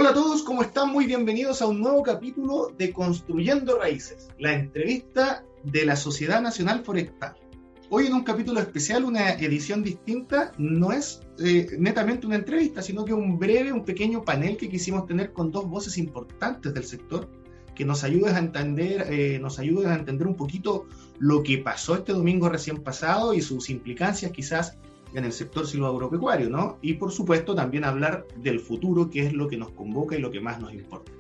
Hola a todos, ¿cómo están? Muy bienvenidos a un nuevo capítulo de Construyendo Raíces, la entrevista de la Sociedad Nacional Forestal. Hoy en un capítulo especial, una edición distinta, no es netamente una entrevista, sino que un pequeño panel que quisimos tener con dos voces importantes del sector que nos ayuden a entender un poquito lo que pasó este domingo recién pasado y sus implicancias quizás en el sector silvoagropecuario, ¿no? Y por supuesto también hablar del futuro, que es lo que nos convoca y lo que más nos importa.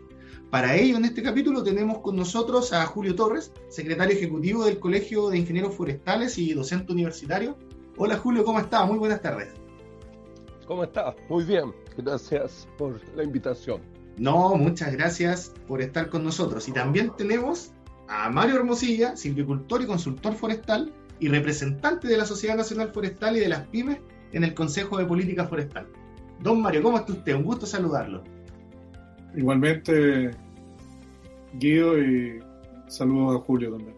Para ello, en este capítulo tenemos con nosotros a Julio Torres, secretario ejecutivo del Colegio de Ingenieros Forestales y docente universitario. Hola Julio, ¿cómo está? Muy buenas tardes. ¿Cómo está? Muy bien, gracias por la invitación. No, muchas gracias por estar con nosotros. Y también tenemos a Mario Hermosilla, silvicultor y consultor forestal y representante de la Sociedad Nacional Forestal y de las pymes en el Consejo de Política Forestal. Don Mario, ¿cómo está usted? Un gusto saludarlo. Igualmente, Guido, y saludos a Julio también.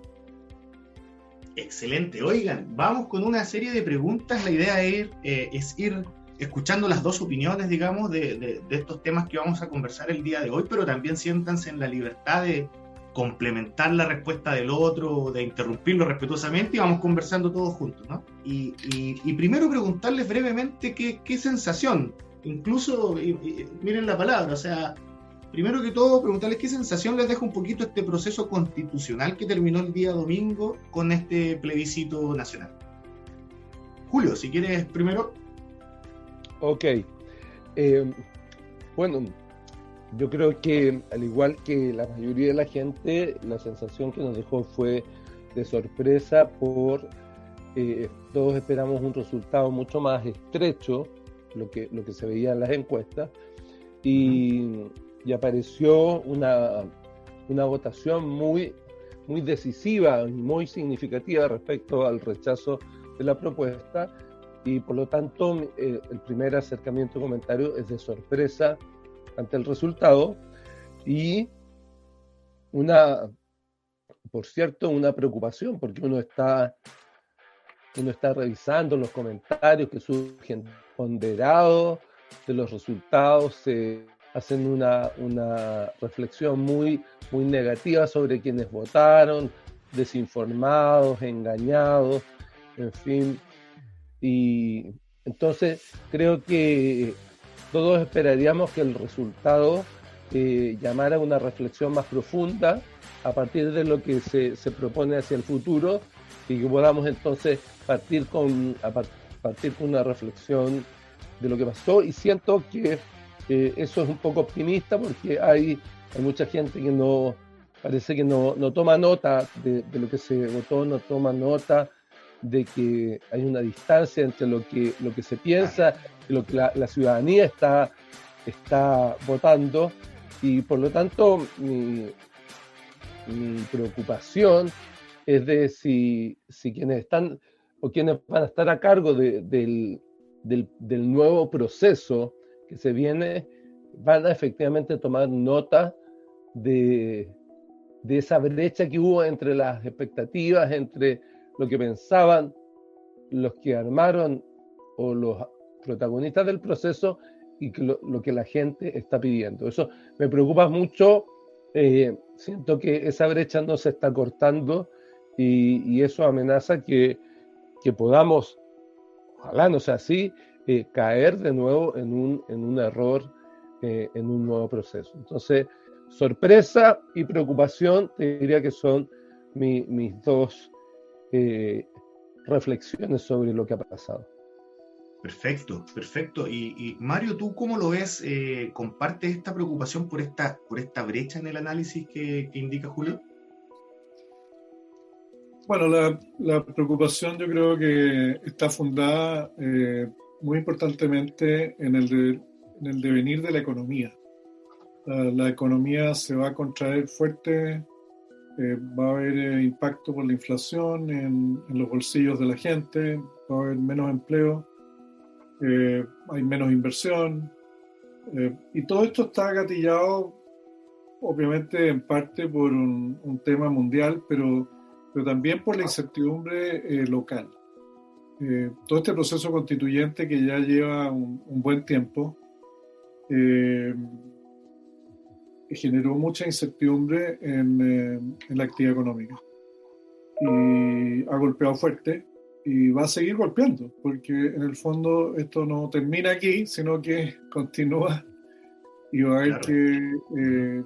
Excelente. Oigan, vamos con una serie de preguntas. La idea es ir escuchando las dos opiniones, digamos, de estos temas que vamos a conversar el día de hoy, pero también siéntanse en la libertad de complementar la respuesta del otro, de interrumpirlo respetuosamente y vamos conversando todos juntos, ¿no? Y primero preguntarles brevemente qué sensación, incluso, miren la palabra, o sea, primero que todo preguntarles qué sensación les deja un poquito este proceso constitucional que terminó el día domingo con este plebiscito nacional. Julio, si quieres primero. Ok. Bueno, yo creo que al igual que la mayoría de la gente, la sensación que nos dejó fue de sorpresa todos esperamos un resultado mucho más estrecho, lo que se veía en las encuestas, y apareció una votación muy, muy decisiva y muy significativa respecto al rechazo de la propuesta, y por lo tanto el primer acercamiento comentario es de sorpresa ante el resultado y por cierto, una preocupación, porque uno está revisando los comentarios que surgen ponderados de los resultados, se hacen una reflexión muy, muy negativa sobre quienes votaron, desinformados, engañados, en fin. Y entonces creo que todos esperaríamos que el resultado llamara a una reflexión más profunda a partir de lo que se propone hacia el futuro y que podamos entonces partir con una reflexión de lo que pasó, y siento que eso es un poco optimista porque hay mucha gente que parece que no toma nota de lo que se votó, no toma nota de que hay una distancia entre lo que se piensa y lo que la ciudadanía está votando, y por lo tanto mi preocupación es de si quienes están o quienes van a estar a cargo del nuevo proceso que se viene van a efectivamente tomar nota de esa brecha que hubo entre las expectativas, entre lo que pensaban los que armaron o los protagonistas del proceso y lo que la gente está pidiendo. Eso me preocupa mucho. Siento que esa brecha no se está cortando y eso amenaza que podamos, ojalá no sea así, caer de nuevo en un error, en un nuevo proceso. Entonces, sorpresa y preocupación, te diría que son mis dos reflexiones sobre lo que ha pasado. Perfecto, perfecto. Y Mario, ¿tú cómo lo ves? ¿Compartes esta preocupación por esta brecha en el análisis que indica Julio? Bueno, la preocupación yo creo que está fundada muy importantemente en el devenir de la economía. La economía se va a contraer fuerte, va a haber impacto por la inflación en los bolsillos de la gente, va a haber menos empleo, hay menos inversión, y todo esto está gatillado obviamente en parte por un tema mundial, pero también por la incertidumbre local. Todo este proceso constituyente que ya lleva un buen tiempo generó mucha incertidumbre en la actividad económica. Y ha golpeado fuerte y va a seguir golpeando, porque en el fondo esto no termina aquí, sino que continúa y va a haber que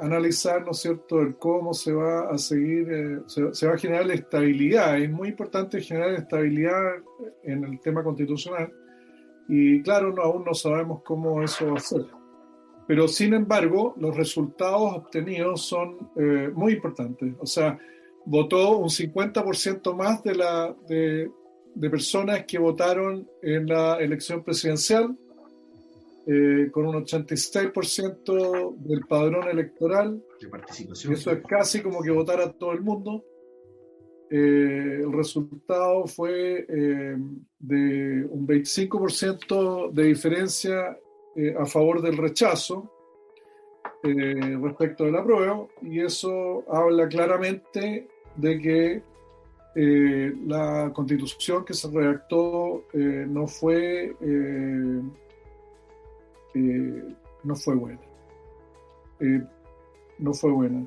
analizar, ¿no es cierto?, el cómo se va a seguir, se va a generar la estabilidad. Es muy importante generar estabilidad en el tema constitucional y claro, aún no sabemos cómo eso va a ser. Pero sin embargo, los resultados obtenidos son muy importantes. O sea, votó un 50% más de personas que votaron en la elección presidencial, con un 86% del padrón electoral. De participación. Eso es casi como que votara todo el mundo. El resultado fue de un 25% de diferencia a favor del rechazo respecto del apruebo, y eso habla claramente de que la constitución que se redactó no fue buena. No fue buena.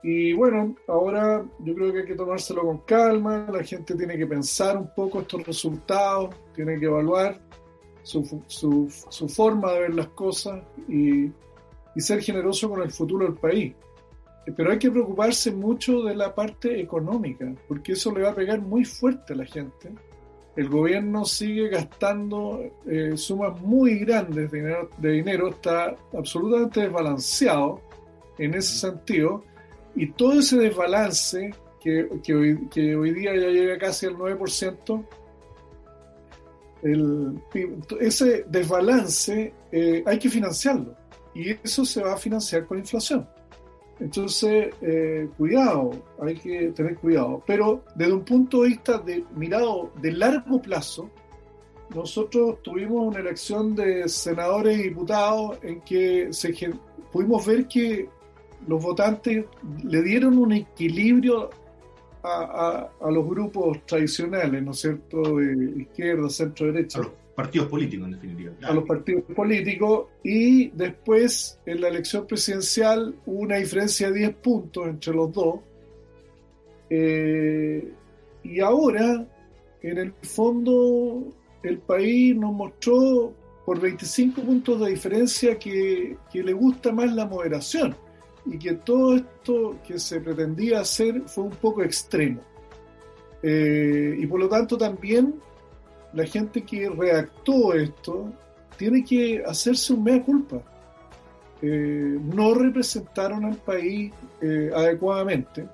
Y bueno, ahora yo creo que hay que tomárselo con calma, la gente tiene que pensar un poco estos resultados, tiene que evaluar su forma de ver las cosas y ser generoso con el futuro del país. Pero hay que preocuparse mucho de la parte económica, porque eso le va a pegar muy fuerte a la gente. El gobierno sigue gastando sumas muy grandes de dinero, está absolutamente desbalanceado en ese sentido, y todo ese desbalance que hoy día ya llega casi al 9%, ese desbalance hay que financiarlo, y eso se va a financiar con inflación. Entonces, cuidado, hay que tener cuidado. Pero desde un punto de vista mirado de largo plazo, nosotros tuvimos una elección de senadores y diputados en que pudimos ver que los votantes le dieron un equilibrio a los grupos tradicionales, ¿no es cierto?, de izquierda, centro, derecha. A los partidos políticos, en definitiva. Claro. A los partidos políticos, y después en la elección presidencial hubo una diferencia de 10 puntos entre los dos. Y ahora, en el fondo, el país nos mostró por 25 puntos de diferencia que le gusta más la moderación, y que todo esto que se pretendía hacer fue un poco extremo. Y por lo tanto también la gente que redactó esto tiene que hacerse un mea culpa. No representaron al país adecuadamente,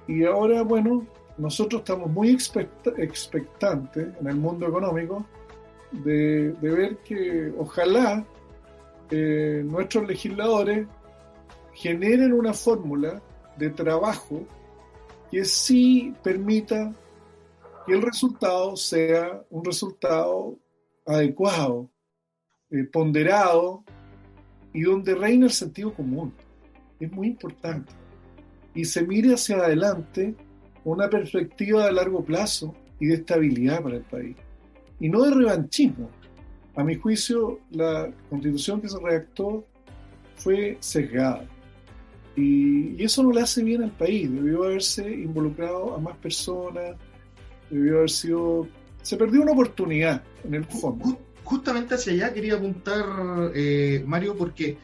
y ahora, bueno, nosotros estamos muy expectantes en el mundo económico de ver que ojalá nuestros legisladores generen una fórmula de trabajo que sí permita que el resultado sea un resultado adecuado, ponderado, y donde reina el sentido común. Es muy importante. Y se mire hacia adelante con una perspectiva de largo plazo y de estabilidad para el país. Y no de revanchismo. A mi juicio, la constitución que se redactó fue sesgada. Y eso no le hace bien al país. Debió haberse involucrado a más personas, debió haber sido... Se perdió una oportunidad, en el fondo. Justamente hacia allá quería apuntar, Mario, porque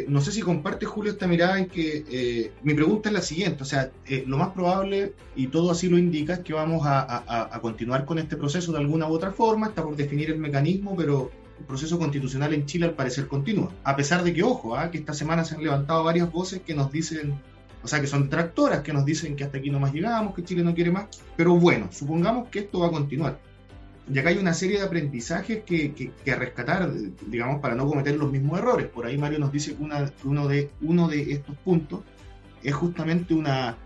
no sé si comparte, Julio, esta mirada en que mi pregunta es la siguiente. O sea, lo más probable, y todo así lo indica, es que vamos a continuar con este proceso de alguna u otra forma. Está por definir el mecanismo, pero el proceso constitucional en Chile al parecer continúa, a pesar de que, ojo, que esta semana se han levantado varias voces que nos dicen, o sea, que son detractoras, que nos dicen que hasta aquí no más llegamos, que Chile no quiere más. Pero bueno, supongamos que esto va a continuar, y acá hay una serie de aprendizajes que rescatar, digamos, para no cometer los mismos errores. Por ahí Mario nos dice que uno de estos puntos es justamente una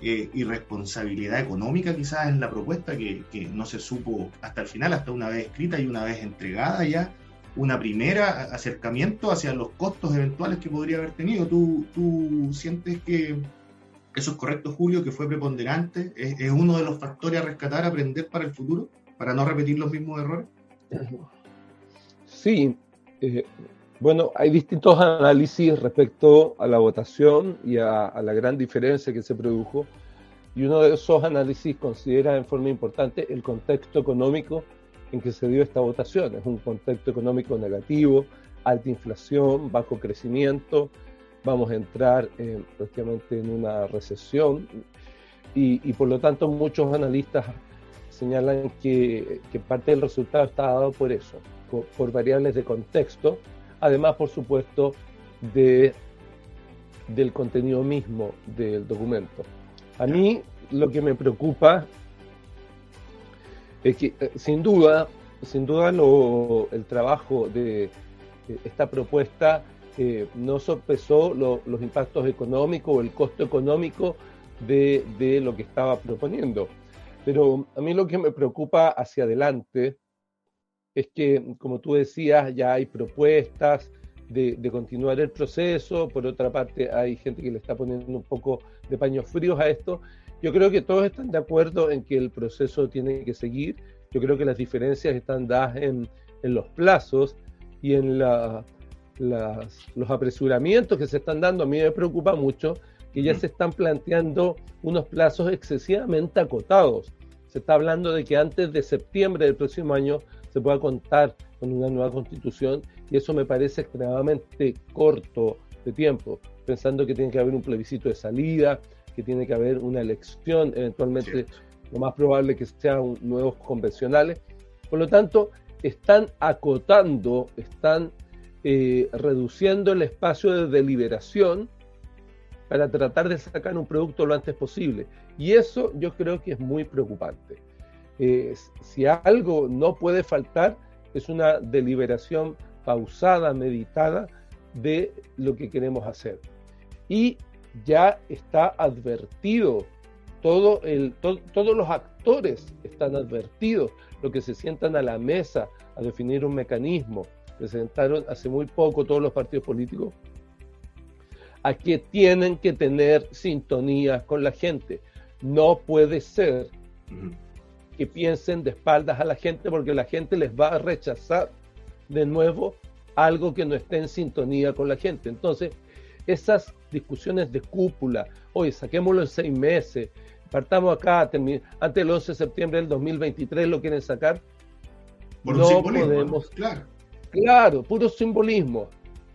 irresponsabilidad económica quizás en la propuesta, que no se supo hasta el final, hasta una vez escrita y una vez entregada ya, una primera acercamiento hacia los costos eventuales que podría haber tenido. ¿Tú sientes que eso es correcto, Julio, que fue preponderante? ¿Es uno de los factores a rescatar, aprender para el futuro, para no repetir los mismos errores? Sí, Bueno, hay distintos análisis respecto a la votación y a la gran diferencia que se produjo. Y uno de esos análisis considera en forma importante el contexto económico en que se dio esta votación. Es un contexto económico negativo, alta inflación, bajo crecimiento, vamos a entrar prácticamente en una recesión y por lo tanto muchos analistas señalan que parte del resultado está dado por eso, por variables de contexto, además por supuesto del contenido mismo del documento. A mí lo que me preocupa es que sin duda el trabajo de esta propuesta no sopesó los impactos económicos o el costo económico de lo que estaba proponiendo. Pero a mí lo que me preocupa hacia adelante es que, como tú decías, ya hay propuestas de continuar el proceso. Por otra parte, hay gente que le está poniendo un poco de paños fríos a esto. Yo creo que todos están de acuerdo en que el proceso tiene que seguir. Yo creo que las diferencias están dadas en los plazos y en los apresuramientos que se están dando. A mí me preocupa mucho que ya se están planteando unos plazos excesivamente acotados. Se está hablando de que antes de septiembre del próximo año se pueda contar con una nueva constitución, y eso me parece extremadamente corto de tiempo, pensando que tiene que haber un plebiscito de salida, que tiene que haber una elección, eventualmente lo más probable que sean nuevos convencionales. Por lo tanto, están acotando, están reduciendo el espacio de deliberación para tratar de sacar un producto lo antes posible. Y eso yo creo que es muy preocupante. Si algo no puede faltar, es una deliberación pausada, meditada, de lo que queremos hacer. Y ya está advertido, todos los actores están advertidos, los que se sientan a la mesa a definir un mecanismo, se sentaron hace muy poco todos los partidos políticos, a que tienen que tener sintonía con la gente. No puede ser que piensen de espaldas a la gente, porque la gente les va a rechazar de nuevo algo que no esté en sintonía con la gente. Entonces, esas discusiones de cúpula, oye, saquémoslo en 6 meses, partamos acá, antes del 11 de septiembre del 2023 lo quieren sacar, por no un simbolismo, podemos. ¿no? Claro, puro simbolismo,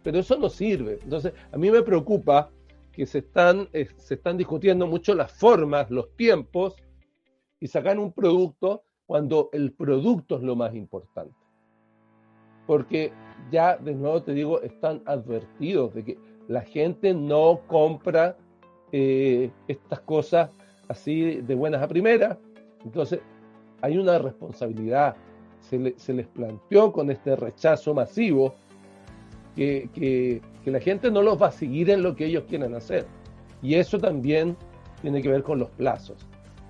pero eso no sirve. Entonces, a mí me preocupa que se están discutiendo mucho las formas, los tiempos, y sacan un producto cuando el producto es lo más importante. Porque ya, de nuevo te digo, están advertidos de que la gente no compra estas cosas así de buenas a primeras. Entonces, hay una responsabilidad. Se les planteó con este rechazo masivo que la gente no los va a seguir en lo que ellos quieran hacer. Y eso también tiene que ver con los plazos.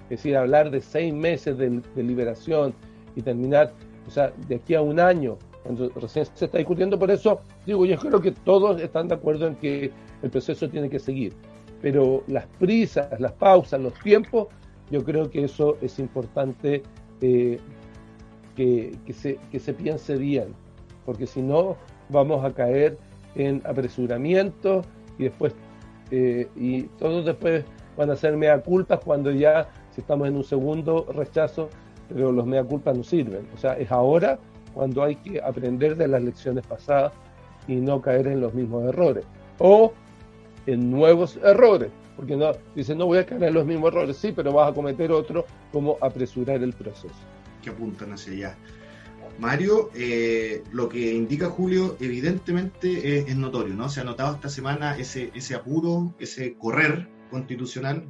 Es decir, hablar de 6 meses de liberación y terminar, o sea, de aquí a un año, cuando recién se está discutiendo. Por eso, digo, yo creo que todos están de acuerdo en que el proceso tiene que seguir. Pero las prisas, las pausas, los tiempos, yo creo que eso es importante que se piense bien, porque si no vamos a caer en apresuramiento y después y todos después van a hacer mea culpas cuando ya, si estamos en un segundo rechazo, pero los mea culpas no sirven. O sea, es ahora cuando hay que aprender de las lecciones pasadas y no caer en los mismos errores o en nuevos errores, porque no dicen no voy a caer en los mismos errores, sí, pero vas a cometer otro, como apresurar el proceso. Que apuntan hacia allá. Mario, lo que indica Julio evidentemente es notorio, ¿no? Se ha notado esta semana ese apuro, ese correr constitucional,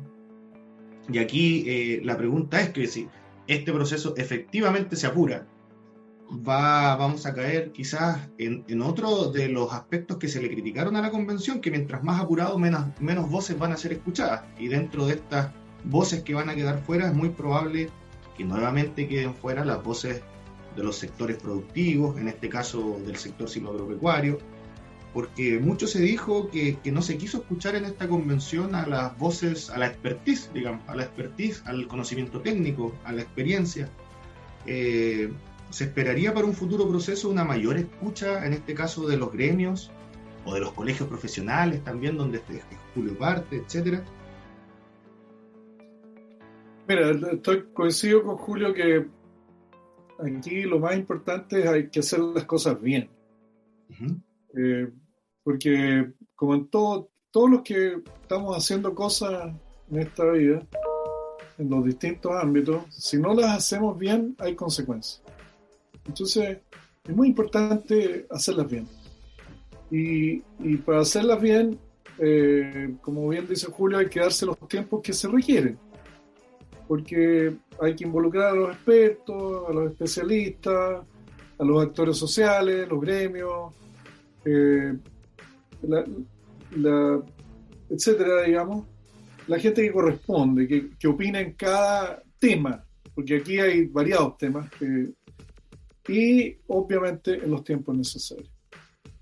y aquí la pregunta es que si este proceso efectivamente se apura, vamos a caer quizás en otro de los aspectos que se le criticaron a la convención, que mientras más apurado, menos voces van a ser escuchadas, y dentro de estas voces que van a quedar fuera es muy probable que nuevamente queden fuera las voces de los sectores productivos, en este caso del sector silvagropecuario, porque mucho se dijo que no se quiso escuchar en esta convención a las voces, a la expertise, digamos, al conocimiento técnico, a la experiencia. ¿Se esperaría para un futuro proceso una mayor escucha, en este caso de los gremios o de los colegios profesionales también, donde Julio parte, etcétera? Mira, coincido con Julio que aquí lo más importante es hay que hacer las cosas bien. Uh-huh. Porque como en todos los que estamos haciendo cosas en esta vida, en los distintos ámbitos, si no las hacemos bien, hay consecuencias. Entonces, es muy importante hacerlas bien. Y para hacerlas bien, como bien dice Julio, hay que darse los tiempos que se requieren. Porque hay que involucrar a los expertos, a los especialistas, a los actores sociales, los gremios, etcétera, digamos, la gente que corresponde, que opina en cada tema, porque aquí hay variados temas, y obviamente en los tiempos necesarios.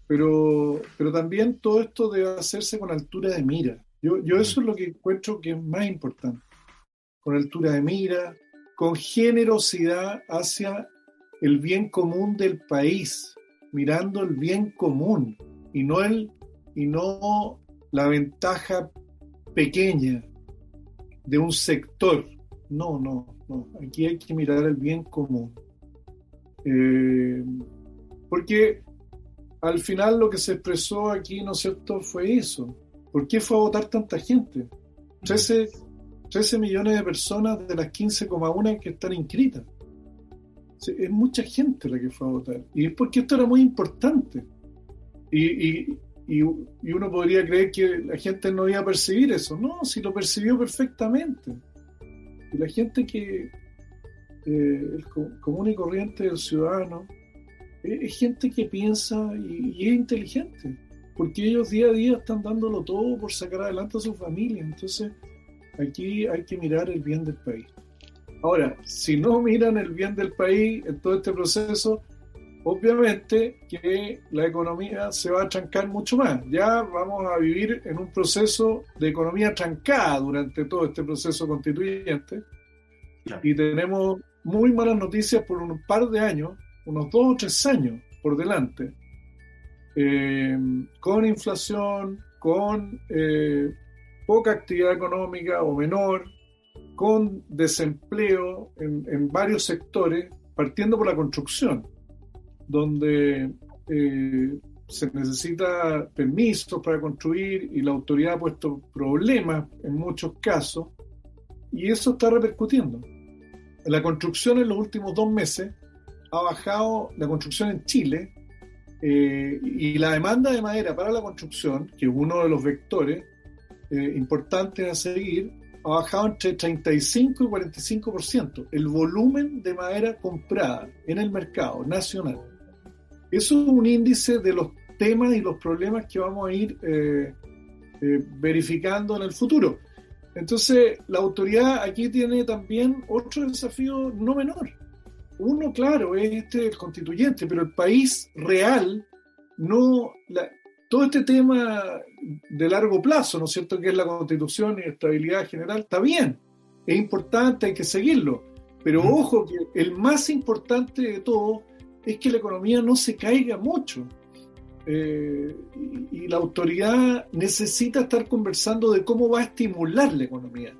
Pero también todo esto debe hacerse con altura de mira. Yo eso es lo que encuentro que es más importante. Con altura de mira, con generosidad hacia el bien común del país, mirando el bien común y no la ventaja pequeña de un sector. No. Aquí hay que mirar el bien común. Porque al final lo que se expresó aquí, ¿no es cierto?, fue eso. ¿Por qué fue a votar tanta gente? 13 millones de personas de las 15,1 que están inscritas. Es mucha gente la que fue a votar. Y es porque esto era muy importante. Y uno podría creer que la gente no iba a percibir eso. No, si lo percibió perfectamente. Y la gente que, el común y corriente del ciudadano, es gente que piensa y es inteligente. Porque ellos día a día están dándolo todo por sacar adelante a su familia. Entonces, aquí hay que mirar el bien del país. Ahora, si no miran el bien del país en todo este proceso, obviamente que la economía se va a trancar mucho más. Ya vamos a vivir en un proceso de economía trancada durante todo este proceso constituyente. Y tenemos muy malas noticias por un par de años, unos 2 o 3 años por delante, con inflación, con poca actividad económica o menor, con desempleo en varios sectores, partiendo por la construcción, donde se necesita permisos para construir y la autoridad ha puesto problemas en muchos casos, y eso está repercutiendo. La construcción en los últimos 2 meses ha bajado, la construcción en Chile, y la demanda de madera para la construcción, que es uno de los vectores importantes a seguir, ha bajado entre 35 y 45%, el volumen de madera comprada en el mercado nacional. Eso es un índice de los temas y los problemas que vamos a ir verificando en el futuro. Entonces, la autoridad aquí tiene también otro desafío no menor. Uno, claro, es el constituyente, pero el país real, todo este tema de largo plazo, ¿no es cierto?, que es la constitución y la estabilidad general, está bien, es importante, hay que seguirlo, pero ojo que el más importante de todo es que la economía no se caiga mucho, y la autoridad necesita estar conversando de cómo va a estimular la economía,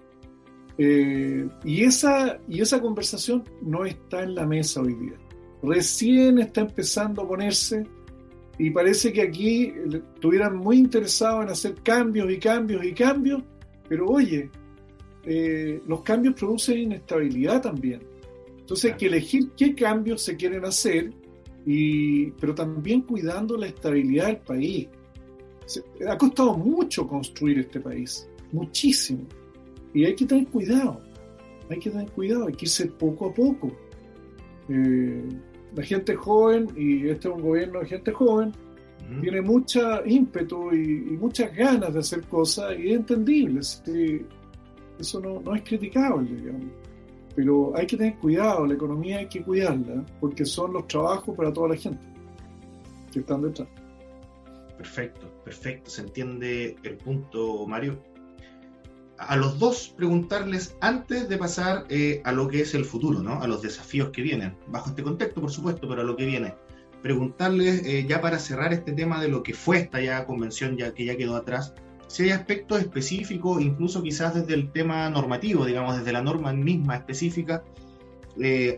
y esa conversación no está en la mesa hoy día, recién está empezando a ponerse. Y parece que aquí estuvieran muy interesados en hacer cambios, pero oye, los cambios producen inestabilidad también. Entonces hay que elegir qué cambios se quieren hacer, pero también cuidando la estabilidad del país. Ha costado mucho construir este país, muchísimo. Y hay que tener cuidado, hay que irse poco a poco. La gente joven, y este es un gobierno de gente joven, tiene mucha ímpetu y muchas ganas de hacer cosas, y es entendible. Eso no es criticable, digamos. Pero hay que tener cuidado, la economía hay que cuidarla, porque son los trabajos para toda la gente que están detrás. Perfecto, se entiende el punto, Mario. a los dos preguntarles, antes de pasar a lo que es el futuro, ¿no? A los desafíos que vienen, bajo este contexto, por supuesto, pero a lo que viene. Preguntarles, ya para cerrar este tema de lo que fue esta ya convención, ya que ya quedó atrás, si hay aspectos específicos, incluso quizás desde el tema normativo, digamos, desde la norma misma específica,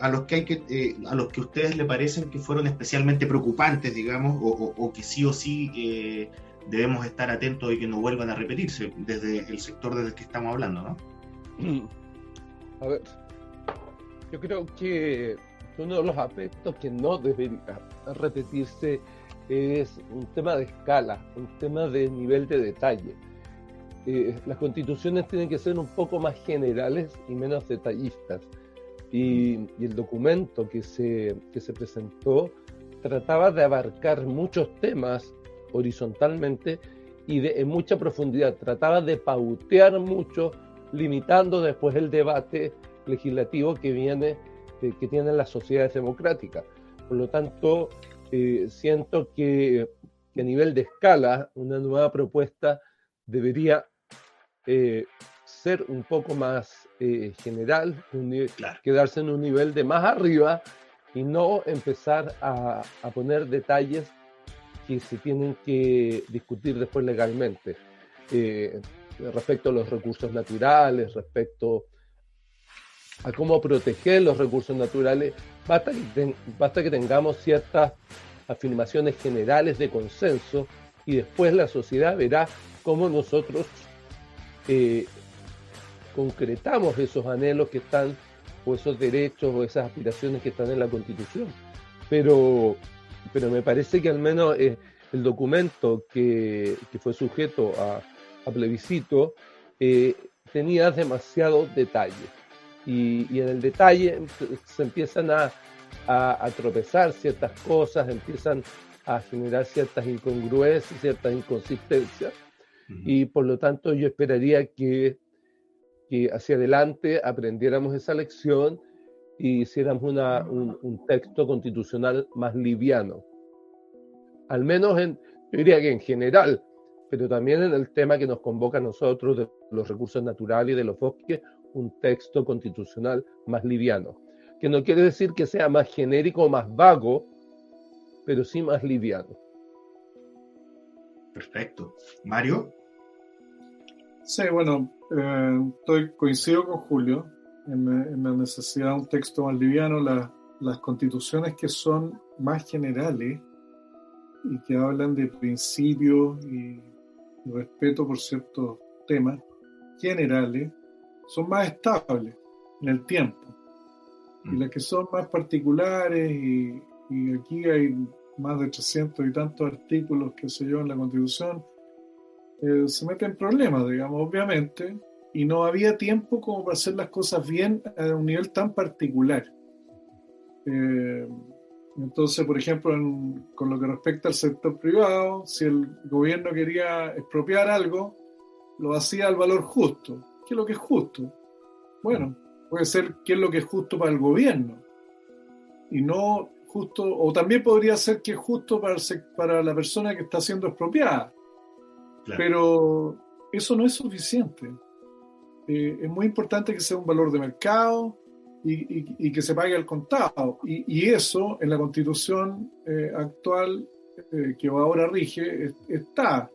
a los que a ustedes le parecen que fueron especialmente preocupantes, digamos, o que sí o sí debemos estar atentos de que no vuelvan a repetirse desde el sector desde el que estamos hablando, ¿no? A ver, yo creo que uno de los aspectos que no debería repetirse es un tema de escala, un tema de nivel de detalle. Las constituciones tienen que ser un poco más generales y menos detallistas. Y el documento que se presentó trataba de abarcar muchos temas horizontalmente y en mucha profundidad. Trataba de pautear mucho, limitando después el debate legislativo que tienen las sociedades democráticas. Por lo tanto, siento que a nivel de escala, una nueva propuesta debería ser un poco más general, Claro. quedarse en un nivel de más arriba y no empezar a poner detalles que se tienen que discutir después legalmente, respecto a los recursos naturales, respecto a cómo proteger los recursos naturales. Basta que tengamos ciertas afirmaciones generales de consenso y después la sociedad verá cómo nosotros concretamos esos anhelos que están, o esos derechos o esas aspiraciones que están en la Constitución. Pero me parece que al menos el documento que fue sujeto a plebiscito tenía demasiado detalle. Y en el detalle se empiezan a tropezar ciertas cosas, empiezan a generar ciertas incongruencias, ciertas inconsistencias. Y por lo tanto yo esperaría que hacia adelante aprendiéramos esa lección y hiciéramos un texto constitucional más liviano. Al menos yo diría que en general, pero también en el tema que nos convoca a nosotros de los recursos naturales y de los bosques, un texto constitucional más liviano. Que no quiere decir que sea más genérico o más vago, pero sí más liviano. Perfecto. ¿Mario? Sí, bueno, coincido con Julio en la necesidad de un texto más liviano. Las constituciones que son más generales y que hablan de principios y respeto por ciertos temas generales son más estables en el tiempo. Y las que son más particulares y aquí hay más de 300 y tantos artículos, qué sé yo, en la Constitución, se meten en problemas, digamos, obviamente, y no había tiempo como para hacer las cosas bien a un nivel tan particular. Entonces, por ejemplo, con lo que respecta al sector privado, si el gobierno quería expropiar algo, lo hacía al valor justo. ¿Qué es lo que es justo? Bueno, puede ser qué es lo que es justo para el gobierno y no justo, o también podría ser que es justo para la persona que está siendo expropiada. Claro. Pero eso no es suficiente. Es muy importante que sea un valor de mercado y que se pague al contado. Y eso en la Constitución actual que ahora rige está.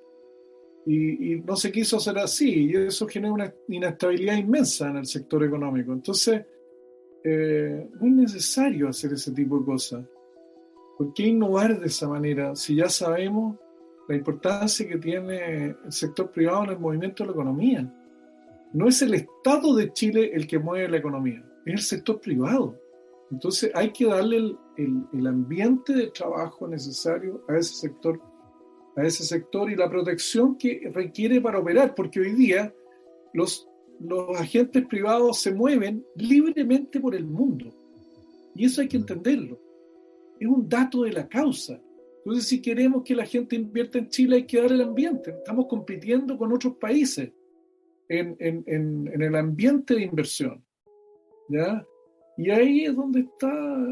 Y no se quiso hacer así, y eso genera una inestabilidad inmensa en el sector económico. Entonces, no es necesario hacer ese tipo de cosas. ¿Por qué innovar de esa manera si ya sabemos la importancia que tiene el sector privado en el movimiento de la economía? No es el Estado de Chile el que mueve la economía, es el sector privado. Entonces hay que darle el ambiente de trabajo necesario a ese sector y la protección que requiere para operar, porque hoy día los agentes privados se mueven libremente por el mundo. Y eso hay que entenderlo. Es un dato de la causa. Entonces, si queremos que la gente invierta en Chile, hay que dar el ambiente. Estamos compitiendo con otros países en el ambiente de inversión, ¿ya? Y ahí es donde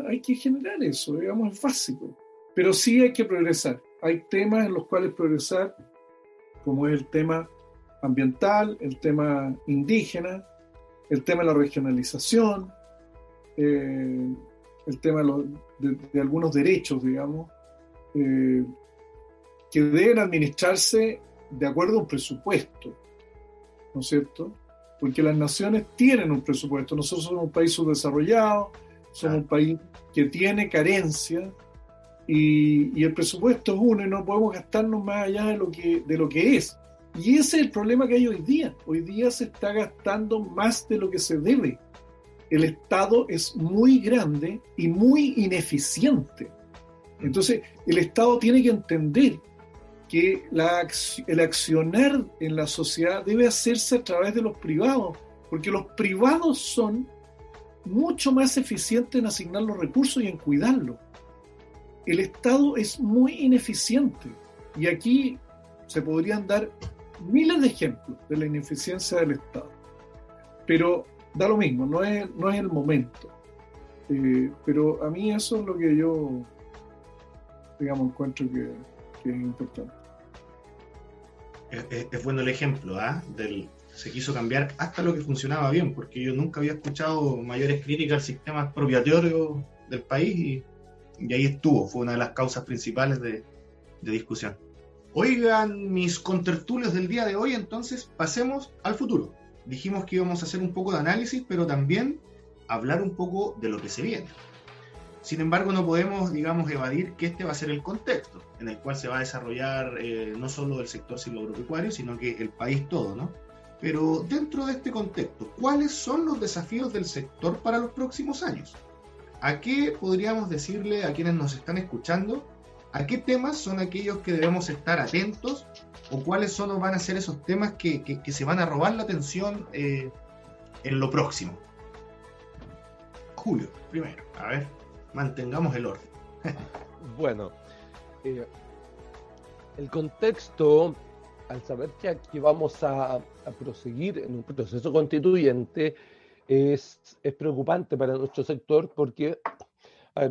hay que generar eso, digamos, es básico. Pero sí hay que progresar. Hay temas en los cuales progresar, como es el tema ambiental, el tema indígena, el tema de la regionalización, el tema de algunos derechos, digamos, que deben administrarse de acuerdo a un presupuesto, ¿no es cierto? Porque las naciones tienen un presupuesto. Nosotros somos un país subdesarrollado, somos un país que tiene carencia, y el presupuesto es uno y no podemos gastarnos más allá de lo que es. Y ese es el problema que hay hoy día. Hoy día se está gastando más de lo que se debe. El Estado es muy grande y muy ineficiente. Entonces, el Estado tiene que entender que el accionar en la sociedad debe hacerse a través de los privados, porque los privados son mucho más eficientes en asignar los recursos y en cuidarlos. El Estado es muy ineficiente, y aquí se podrían dar miles de ejemplos de la ineficiencia del Estado, pero da lo mismo, no es el momento. Pero a mí eso es lo que yo, digamos, encuentro que es importante. Es bueno el ejemplo, se quiso cambiar hasta lo que funcionaba bien, porque yo nunca había escuchado mayores críticas al sistema expropiatorio del país, y ahí estuvo, fue una de las causas principales de discusión. Oigan, mis contertulios del día de hoy, entonces pasemos al futuro. Dijimos que íbamos a hacer un poco de análisis, pero también hablar un poco de lo que se viene. Sin embargo, no podemos, digamos, evadir que este va a ser el contexto en el cual se va a desarrollar no solo el sector silvoagropecuario, sino que el país todo, ¿no? Pero dentro de este contexto, ¿cuáles son los desafíos del sector para los próximos años? ¿A qué podríamos decirle a quienes nos están escuchando? ¿A qué temas son aquellos que debemos estar atentos? ¿O cuáles son o van a ser esos temas que se van a robar la atención en lo próximo? Julio, primero, a ver, mantengamos el orden. Bueno, el contexto, al saber que aquí vamos a proseguir en un proceso constituyente, es preocupante para nuestro sector, porque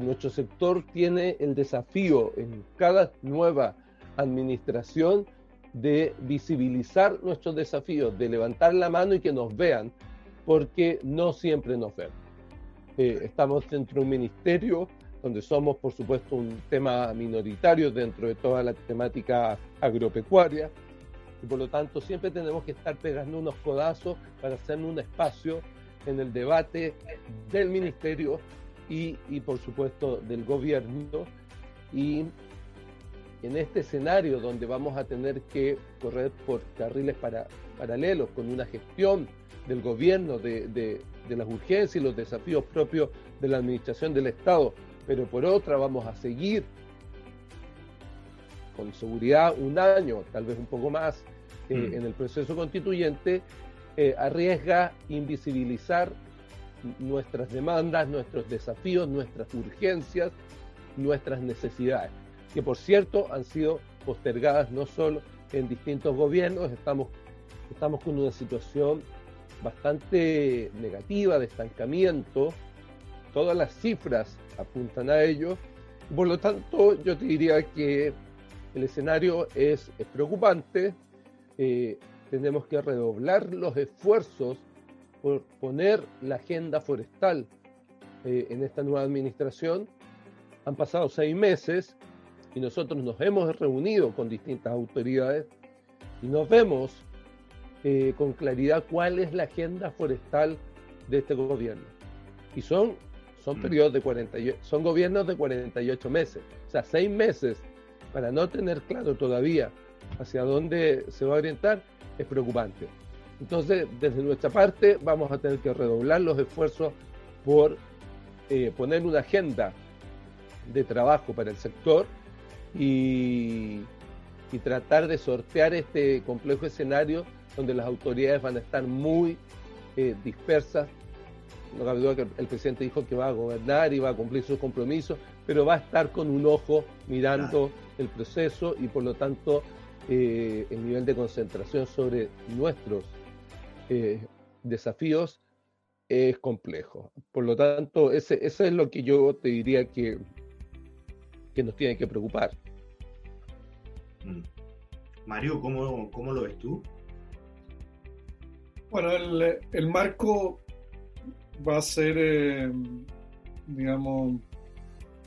nuestro sector tiene el desafío en cada nueva administración de visibilizar nuestros desafíos, de levantar la mano y que nos vean, porque no siempre nos ven. Estamos dentro de un ministerio donde somos, por supuesto, un tema minoritario dentro de toda la temática agropecuaria, y por lo tanto siempre tenemos que estar pegando unos codazos para hacer un espacio en el debate del ministerio y por supuesto del gobierno. Y en este escenario donde vamos a tener que correr por carriles paralelos con una gestión del gobierno de las urgencias y los desafíos propios de la administración del Estado, pero por otra vamos a seguir con seguridad un año, tal vez un poco más, en el proceso constituyente, arriesga invisibilizar nuestras demandas, nuestros desafíos, nuestras urgencias, nuestras necesidades, que por cierto han sido postergadas no solo en distintos gobiernos. Estamos con una situación bastante negativa de estancamiento, todas las cifras apuntan a ello, y por lo tanto yo te diría que el escenario es preocupante. Tenemos que redoblar los esfuerzos por poner la agenda forestal en esta nueva administración. Han pasado 6 meses y nosotros nos hemos reunido con distintas autoridades y nos vemos con claridad cuál es la agenda forestal de este gobierno. Y son periodos de 48, son gobiernos de 48 meses, o sea, 6 meses para no tener claro todavía hacia dónde se va a orientar, es preocupante. Entonces, desde nuestra parte, vamos a tener que redoblar los esfuerzos por poner una agenda de trabajo para el sector y tratar de sortear este complejo escenario donde las autoridades van a estar muy dispersas. No cabe duda que el presidente dijo que va a gobernar y va a cumplir sus compromisos, pero va a estar con un ojo mirando el proceso, y por lo tanto el nivel de concentración sobre nuestros desafíos es complejo. Por lo tanto, ese es lo que yo te diría que nos tiene que preocupar. Mario, ¿cómo lo ves tú? Bueno, el marco va a ser, digamos,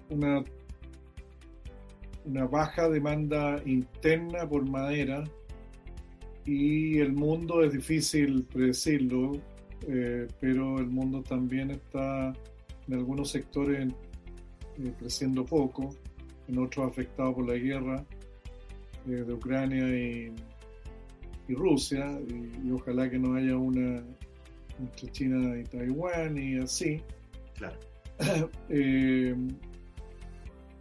una baja demanda interna por madera, y el mundo es difícil predecirlo, pero el mundo también está en algunos sectores creciendo poco, en otros afectados por la guerra de Ucrania y Rusia, y ojalá que no haya una entre China y Taiwán y así. Claro.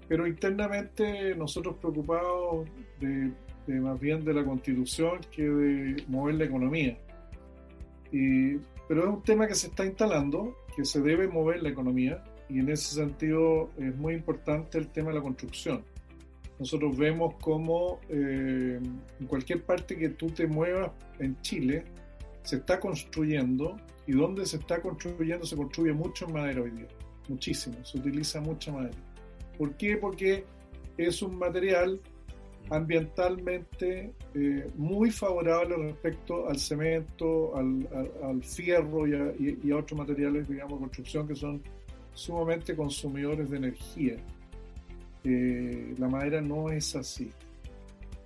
Pero internamente nosotros preocupados de más bien de la Constitución que de mover la economía. Pero es un tema que se está instalando, que se debe mover la economía, y en ese sentido es muy importante el tema de la construcción. Nosotros vemos cómo en cualquier parte que tú te muevas en Chile se está construyendo, y donde se está construyendo se construye mucho en madera hoy día, muchísimo, se utiliza mucha madera. ¿Por qué? Porque es un material ambientalmente muy favorable respecto al cemento, al fierro y a otros materiales, digamos, de construcción que son sumamente consumidores de energía. La madera no es así.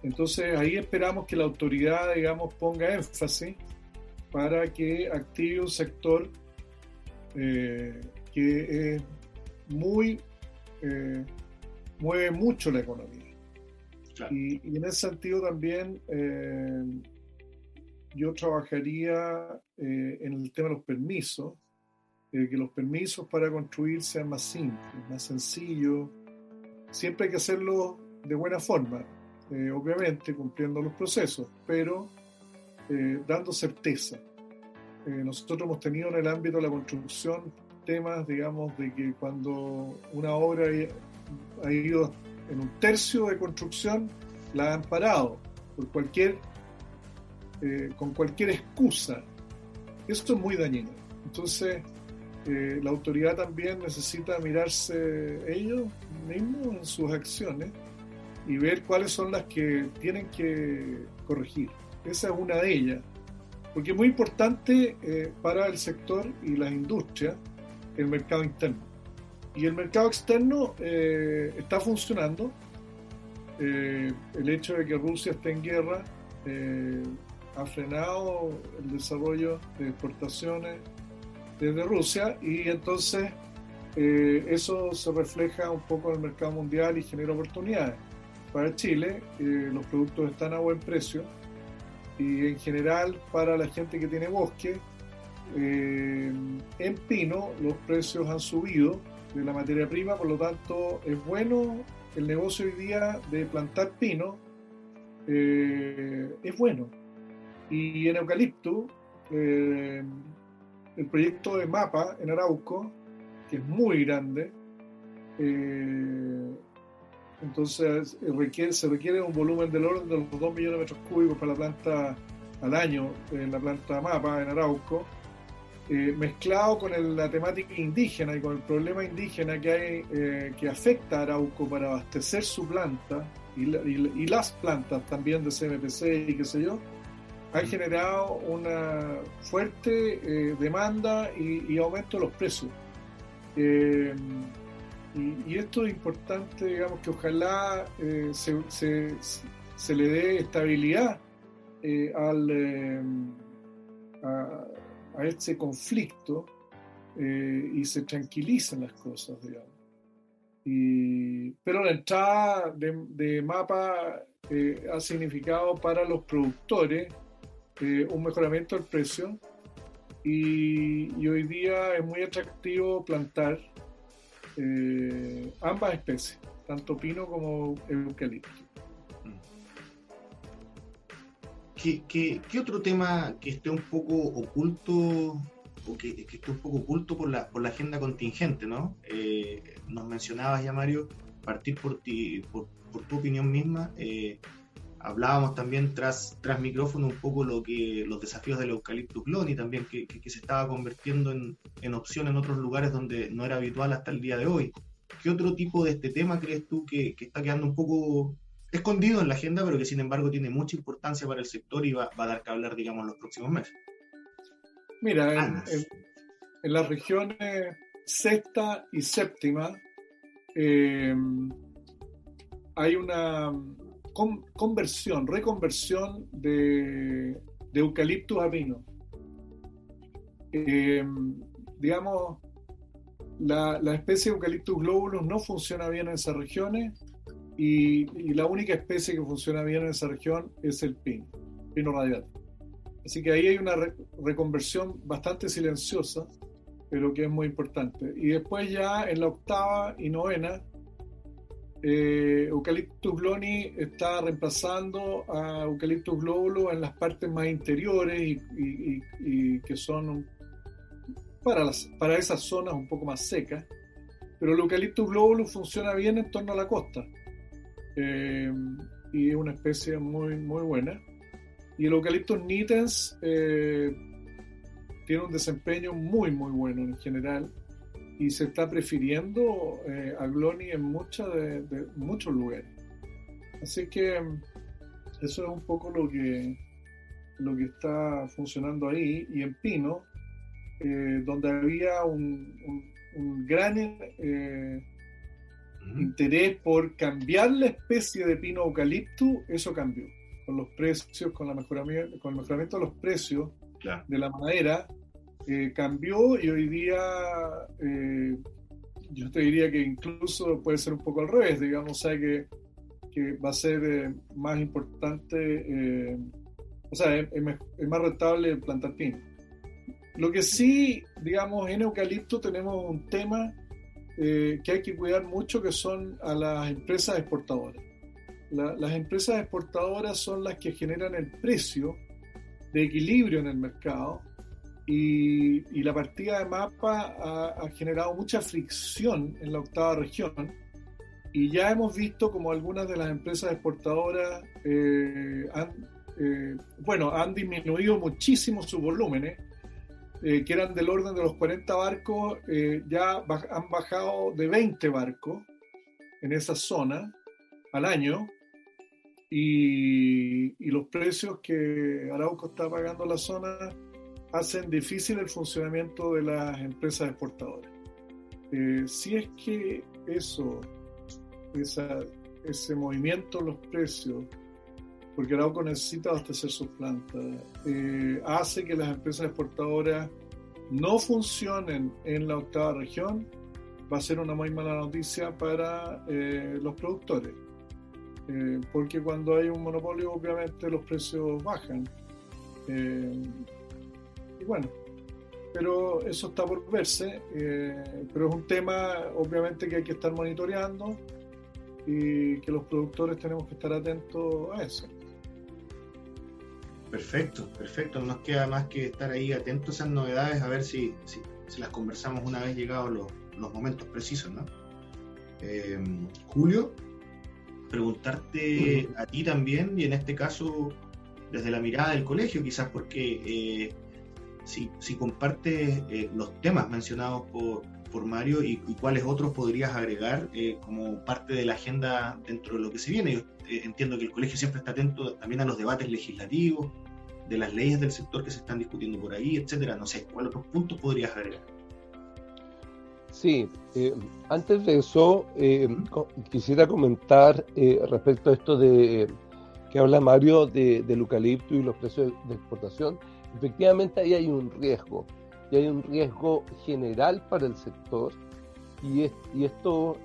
Entonces ahí esperamos que la autoridad, digamos, ponga énfasis para que active un sector que es muy mueve mucho la economía. Claro. Y en ese sentido también yo trabajaría en el tema de los permisos, que los permisos para construir sean más simples, más sencillos. Siempre hay que hacerlo de buena forma, obviamente cumpliendo los procesos, pero dando certeza. Nosotros hemos tenido en el ámbito de la construcción temas, digamos, de que cuando una obra ha ido en un tercio de construcción, la han parado por con cualquier excusa. Esto es muy dañino. Entonces, la autoridad también necesita mirarse ellos mismos en sus acciones y ver cuáles son las que tienen que corregir. Esa es una de ellas, porque es muy importante para el sector y las industrias el mercado interno. Y el mercado externo está funcionando. El hecho de que Rusia esté en guerra ha frenado el desarrollo de exportaciones desde Rusia, y entonces eso se refleja un poco en el mercado mundial y genera oportunidades. Para Chile los productos están a buen precio, y en general para la gente que tiene bosque, en pino los precios han subido de la materia prima, por lo tanto es bueno el negocio hoy día de plantar pino, es bueno. Y en eucalipto, el proyecto de MAPA en Arauco, que es muy grande, entonces se requiere un volumen del orden de los 2 millones de metros cúbicos para la planta al año, en la planta MAPA en Arauco, mezclado con la temática indígena y con el problema indígena que hay, que afecta a Arauco para abastecer su planta y las plantas también de CMPC y qué sé yo, han generado una fuerte demanda y aumento de los precios. Y esto es importante, digamos, que ojalá se le dé estabilidad a este conflicto y se tranquilicen las cosas, digamos. Pero la entrada de MAPA ha significado para los productores un mejoramiento del precio, y hoy día es muy atractivo plantar ambas especies, tanto pino como eucalipto. ¿Qué otro tema que esté un poco oculto o que esté un poco oculto por la agenda contingente, ¿no? Nos mencionabas ya, Mario, partir por ti, por tu opinión misma. Hablábamos también tras micrófono un poco los desafíos del eucalipto clon, y también que se estaba convirtiendo en opción en otros lugares donde no era habitual hasta el día de hoy. ¿Qué otro tipo de este tema crees tú que está quedando un poco escondido en la agenda, pero que sin embargo tiene mucha importancia para el sector y va a dar que hablar, digamos, en los próximos meses? Mira, en las regiones sexta y séptima hay una reconversión de eucaliptus a pino. Digamos, la especie Eucalyptus globulus no funciona bien en esas regiones y la única especie que funciona bien en esa región es el pino radiata. Así que ahí hay una reconversión bastante silenciosa, pero que es muy importante. Y después ya en la octava y novena, Eucalyptus bloni está reemplazando a Eucalyptus globulus en las partes más interiores y que son para esas zonas un poco más secas, pero el Eucalyptus globulus funciona bien en torno a la costa y es una especie muy, muy buena. Y el Eucalyptus nitens tiene un desempeño muy, muy bueno en general y se está prefiriendo a gloni en muchos lugares. Así que eso es un poco lo que está funcionando ahí. Y en pino, donde había un gran interés por cambiar la especie de pino eucaliptus, eso cambió. Con los precios, con el mejoramiento de los precios de la madera, cambió y hoy día yo te diría que incluso puede ser un poco al revés, digamos, o sea que va a ser más importante, o sea, es más rentable plantar pino. Lo que sí, digamos, en eucalipto tenemos un tema que hay que cuidar mucho, que son a las empresas exportadoras. Las empresas exportadoras son las que generan el precio de equilibrio en el mercado y la partida de MAPA ha generado mucha fricción en la octava región y ya hemos visto como algunas de las empresas exportadoras han disminuido muchísimo sus volúmenes, que eran del orden de los 40 barcos, ya han bajado de 20 barcos en esa zona al año. Y los precios que Arauco está pagando en la zona hacen difícil el funcionamiento de las empresas exportadoras. Si es que ese movimiento en los precios, porque Arauco necesita abastecer sus plantas, hace que las empresas exportadoras no funcionen en la octava región, va a ser una muy mala noticia para los productores. Porque cuando hay un monopolio obviamente los precios bajan y bueno, pero eso está por verse, pero es un tema obviamente que hay que estar monitoreando y que los productores tenemos que estar atentos a eso. Perfecto, no nos queda más que estar ahí atentos a esas novedades, a ver si las conversamos una vez llegados los momentos precisos, ¿no? Julio, preguntarte a ti también, y en este caso desde la mirada del colegio, quizás porque si compartes los temas mencionados por Mario y cuáles otros podrías agregar como parte de la agenda dentro de lo que se viene. Yo entiendo que el colegio siempre está atento también a los debates legislativos, de las leyes del sector que se están discutiendo por ahí, etcétera. No sé, ¿cuáles otros puntos podrías agregar? Sí, antes de eso, quisiera comentar respecto a esto que habla Mario del eucalipto y los precios de exportación. Efectivamente, ahí hay un riesgo, general para el sector, y esto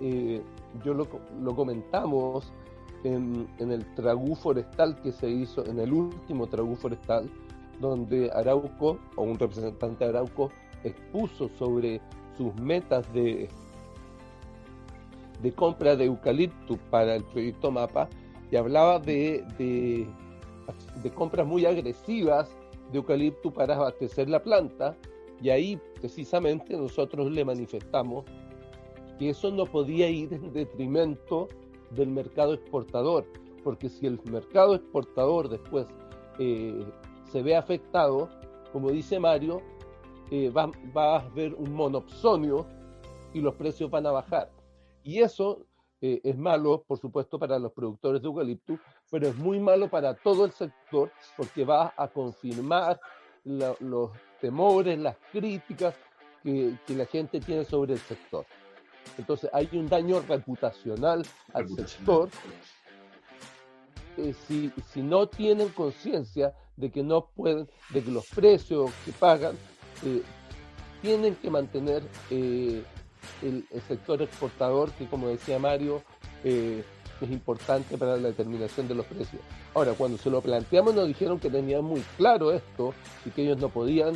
yo lo comentamos en el tragú forestal que se hizo, en el último tragú forestal, donde Arauco, o un representante de Arauco, expuso sobre sus metas de compra de eucalipto para el proyecto MAPA, y hablaba de compras muy agresivas de eucalipto para abastecer la planta, y ahí precisamente nosotros le manifestamos que eso no podía ir en detrimento del mercado exportador, porque si el mercado exportador después se ve afectado, como dice Mario, va a haber un monopsonio y los precios van a bajar. Y eso es malo, por supuesto, para los productores de eucalipto, pero es muy malo para todo el sector, porque va a confirmar los temores, las críticas que la gente tiene sobre el sector. Entonces hay un daño reputacional al sector si no tienen conciencia de que no pueden, de que los precios que pagan tienen que mantener el sector exportador, que como decía Mario, es importante para la determinación de los precios. Ahora, cuando se lo planteamos nos dijeron que tenían muy claro esto y que ellos no podían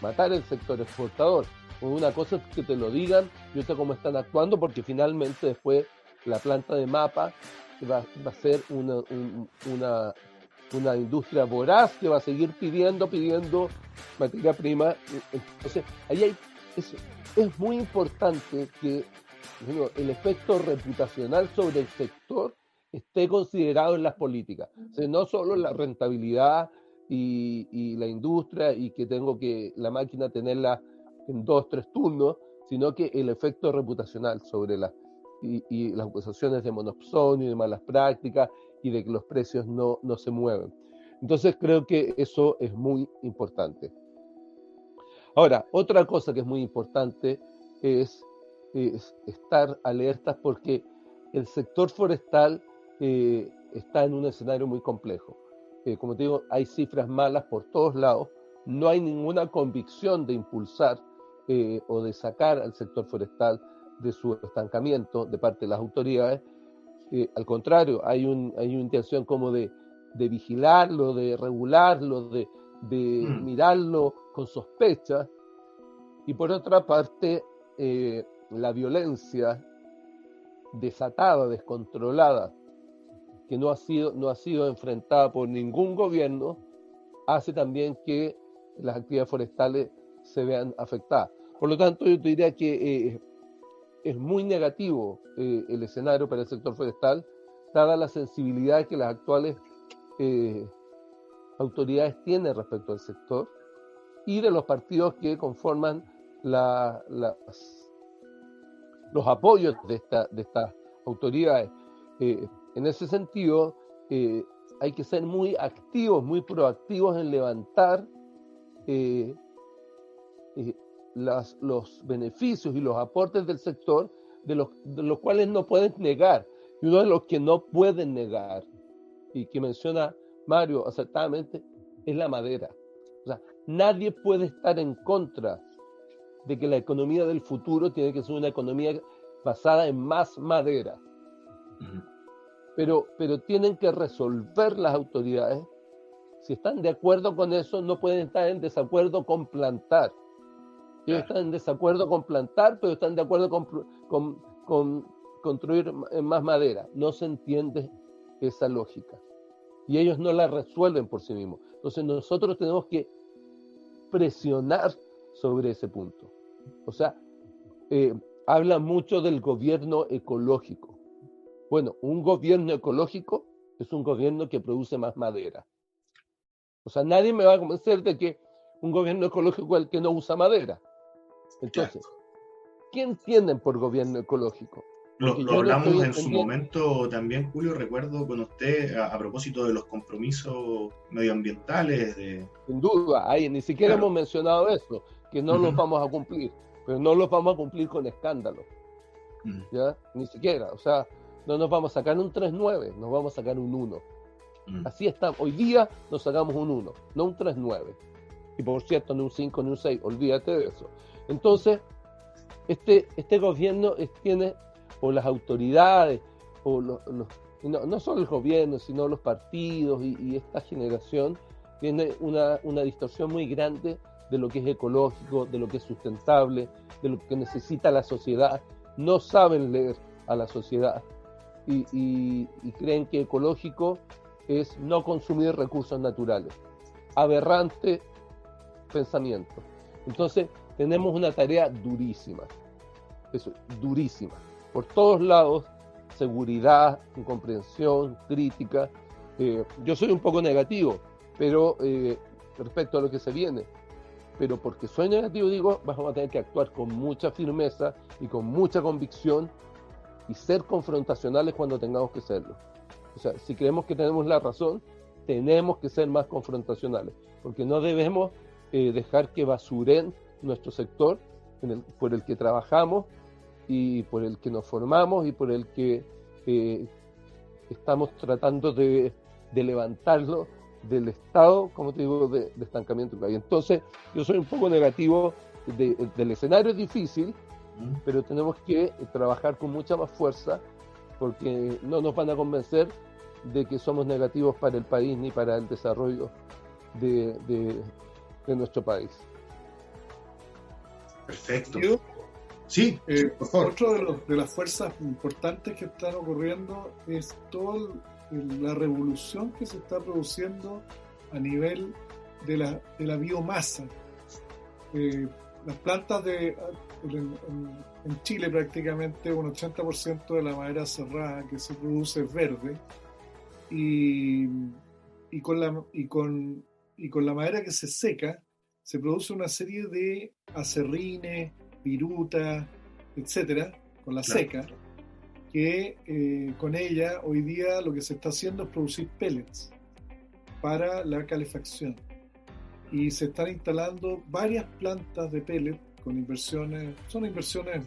matar el sector exportador. Una cosa es que te lo digan, yo sé cómo están actuando, porque finalmente después la planta de MAPA va a ser una industria voraz que va a seguir pidiendo materia prima. Entonces, ahí es muy importante que el efecto reputacional sobre el sector esté considerado en las políticas. O sea, no solo la rentabilidad y la industria y que tengo que la máquina tenerla en 2-3 turnos, sino que el efecto reputacional sobre las acusaciones de monopsonio, de malas prácticas y de que los precios no se mueven. Entonces creo que eso es muy importante. Ahora, otra cosa que es muy importante es estar alertas porque el sector forestal está en un escenario muy complejo. Como te digo, hay cifras malas por todos lados, no hay ninguna convicción de impulsar o de sacar al sector forestal de su estancamiento de parte de las autoridades. Al contrario, hay una intención como de vigilarlo, de regularlo, de mirarlo con sospecha. Y por otra parte, la violencia desatada, descontrolada, que no ha sido enfrentada por ningún gobierno, hace también que las actividades forestales se vean afectadas. Por lo tanto, yo te diría que es muy negativo el escenario para el sector forestal, dada la sensibilidad que las actuales autoridades tienen respecto al sector y de los partidos que conforman los apoyos de estas autoridades. En ese sentido, hay que ser muy activos, muy proactivos en levantar los beneficios y los aportes del sector, de los cuales no pueden negar. Y uno de los que no pueden negar, y que menciona Mario acertadamente, es la madera. O sea, nadie puede estar en contra de que la economía del futuro tiene que ser una economía basada en más madera. Pero tienen que resolver las autoridades. Si están de acuerdo con eso, no pueden estar en desacuerdo con plantar. Ellos están en desacuerdo con plantar, pero están de acuerdo con construir más madera. No se entiende esa lógica. Y ellos no la resuelven por sí mismos. Entonces nosotros tenemos que presionar sobre ese punto. O sea, habla mucho del gobierno ecológico. Bueno, un gobierno ecológico es un gobierno que produce más madera. O sea, nadie me va a convencer de que un gobierno ecológico es el que no usa madera. Entonces, ¿qué entienden por gobierno ecológico? Lo hablamos en su momento también, Julio, recuerdo con usted a propósito de los compromisos medioambientales. Sin duda, ni siquiera hemos mencionado eso, que no los vamos a cumplir, pero no los vamos a cumplir con escándalo. ¿Ya? Ni siquiera, o sea, no nos vamos a sacar un 3.9, nos vamos a sacar un 1. Así está, hoy día nos sacamos un 1, no un 3.9. Y por cierto, ni un 5 ni un 6, olvídate de eso. Entonces, este gobierno tiene, o las autoridades, o no solo el gobierno, sino los partidos y esta generación, tiene una distorsión muy grande de lo que es ecológico, de lo que es sustentable, de lo que necesita la sociedad. No saben leer a la sociedad y creen que ecológico es no consumir recursos naturales. Aberrante pensamiento. Entonces, tenemos una tarea durísima. Eso, durísima. Por todos lados, seguridad, incomprensión, crítica. Yo soy un poco negativo, pero respecto a lo que se viene. Pero porque soy negativo, digo, vamos a tener que actuar con mucha firmeza y con mucha convicción y ser confrontacionales cuando tengamos que serlo. O sea, si creemos que tenemos la razón, tenemos que ser más confrontacionales, porque no debemos dejar que basuren nuestro sector por el que trabajamos y por el que nos formamos y por el que estamos tratando de levantarlo del estado, como te digo, de estancamiento que hay. Entonces, yo soy un poco negativo del escenario. Es difícil, pero tenemos que trabajar con mucha más fuerza, porque no nos van a convencer de que somos negativos para el país ni para el desarrollo de nuestro país. Perfecto. Yo, sí, por favor. Otro de las fuerzas importantes que están ocurriendo es toda la revolución que se está produciendo a nivel de la biomasa. Las plantas en Chile prácticamente un 80% de la madera cerrada que se produce es verde, y con la madera que se seca se produce una serie de acerrines, virutas, etcétera, con la seca, que con ella hoy día lo que se está haciendo es producir pellets para la calefacción, y se están instalando varias plantas de pellet con inversiones, son inversiones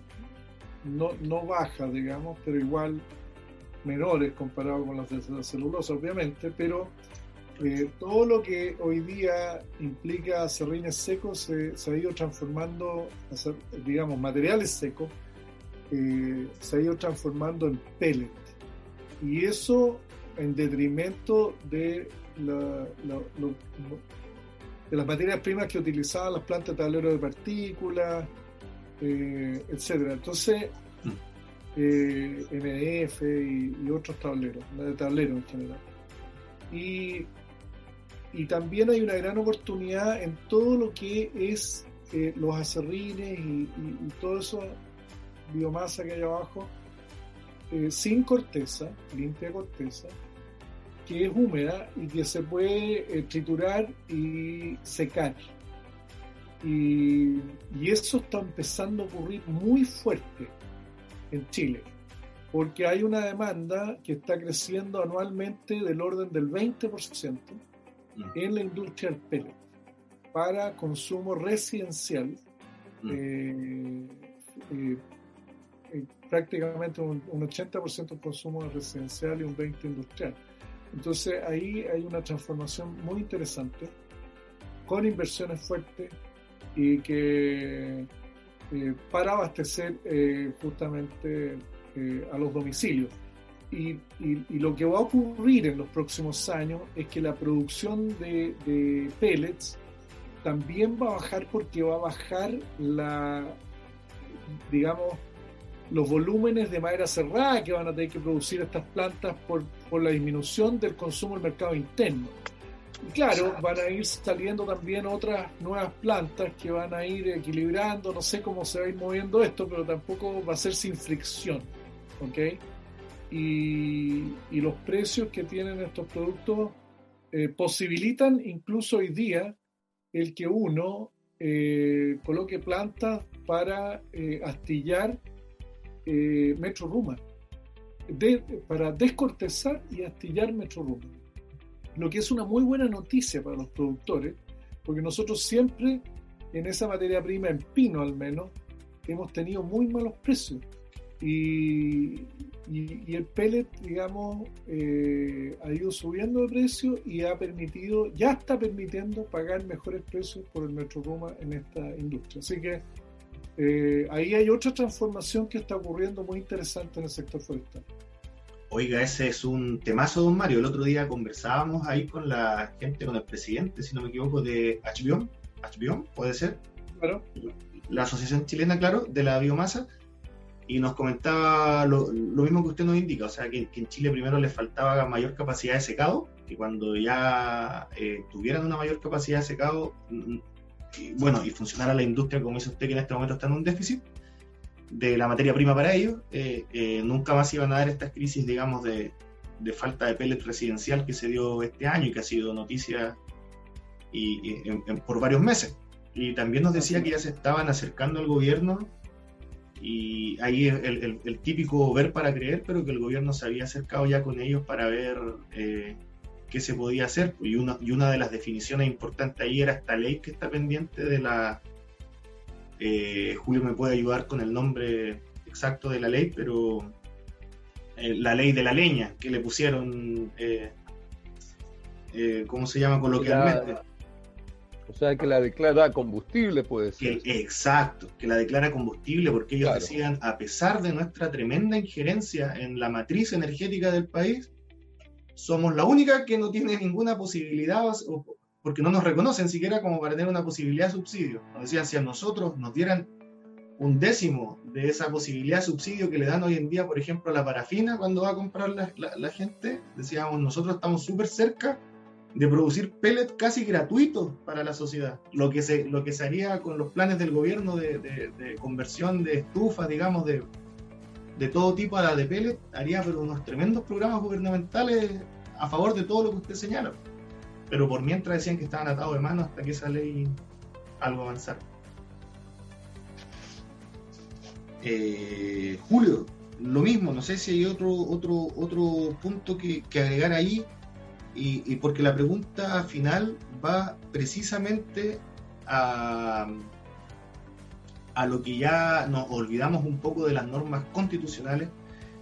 no bajas, digamos, pero igual menores comparado con las de la celulosa, obviamente, pero todo lo que hoy día implica acerrines secos se ha ido transformando, digamos, materiales secos, se ha ido transformando en pellet, y eso en detrimento de las materias primas que utilizaban las plantas de tablero de partículas, etcétera. Entonces, MDF y otros tableros en general. Y también hay una gran oportunidad en todo lo que es los acerrines y todo eso, biomasa que hay abajo, sin corteza, limpia corteza, que es húmeda y que se puede triturar y secar. Y eso está empezando a ocurrir muy fuerte en Chile, porque hay una demanda que está creciendo anualmente del orden del 20% en la industria del pellet para consumo residencial, prácticamente un 80% consumo residencial y un 20% industrial. Entonces ahí hay una transformación muy interesante con inversiones fuertes y que para abastecer justamente a los domicilios. Y lo que va a ocurrir en los próximos años es que la producción de pellets también va a bajar, porque va a bajar los volúmenes de madera cerrada que van a tener que producir estas plantas por la disminución del consumo del mercado interno. Y claro, van a ir saliendo también otras nuevas plantas que van a ir equilibrando, no sé cómo se va a ir moviendo esto, pero tampoco va a ser sin fricción, ¿ok? Y los precios que tienen estos productos posibilitan incluso hoy día el que uno coloque plantas para astillar metro ruma, para descortezar y astillar metro ruma, lo que es una muy buena noticia para los productores, porque nosotros siempre en esa materia prima, en pino al menos, hemos tenido muy malos precios, y el pellet, digamos, ha ido subiendo de precio y ya está permitiendo pagar mejores precios por el metro ruma en esta industria. Así que ahí hay otra transformación que está ocurriendo muy interesante en el sector forestal. Oiga, ese es un temazo, don Mario. El otro día conversábamos ahí con la gente, con el presidente, si no me equivoco, de HBIOM, ¿puede ser? Claro. La Asociación Chilena, claro, de la Biomasa, y nos comentaba lo mismo que usted nos indica, o sea, que en Chile primero les faltaba mayor capacidad de secado, que cuando ya tuvieran una mayor capacidad de secado, y funcionara la industria, como dice usted, que en este momento está en un déficit de la materia prima para ellos, nunca más iban a dar estas crisis, digamos, de falta de pellet residencial que se dio este año y que ha sido noticia por varios meses. Y también nos decía que ya se estaban acercando al gobierno, y ahí el típico ver para creer, pero que el gobierno se había acercado ya con ellos para ver qué se podía hacer, y una de las definiciones importantes ahí era esta ley que está pendiente de la... Julio me puede ayudar con el nombre exacto de la ley, pero la ley de la leña, que le pusieron, ¿cómo se llama coloquialmente? O sea, que la declara combustible, puede ser. Exacto, que la declara combustible, porque ellos Claro. decían, a pesar de nuestra tremenda injerencia en la matriz energética del país, somos la única que no tiene ninguna posibilidad, porque no nos reconocen siquiera como para tener una posibilidad de subsidio. Nos decían, si a nosotros nos dieran un décimo de esa posibilidad de subsidio que le dan hoy en día, por ejemplo, a la parafina cuando va a comprar la gente, decíamos, nosotros estamos súper cerca de producir pellets casi gratuitos para la sociedad. Lo que se haría con los planes del gobierno de conversión de estufas, digamos, de todo tipo a la de pellet, haría pero unos tremendos programas gubernamentales a favor de todo lo que usted señala. Pero por mientras decían que estaban atados de mano hasta que esa ley algo avanzara. Julio, lo mismo, no sé si hay otro punto que agregar ahí, y porque la pregunta final va precisamente a lo que ya nos olvidamos un poco de las normas constitucionales,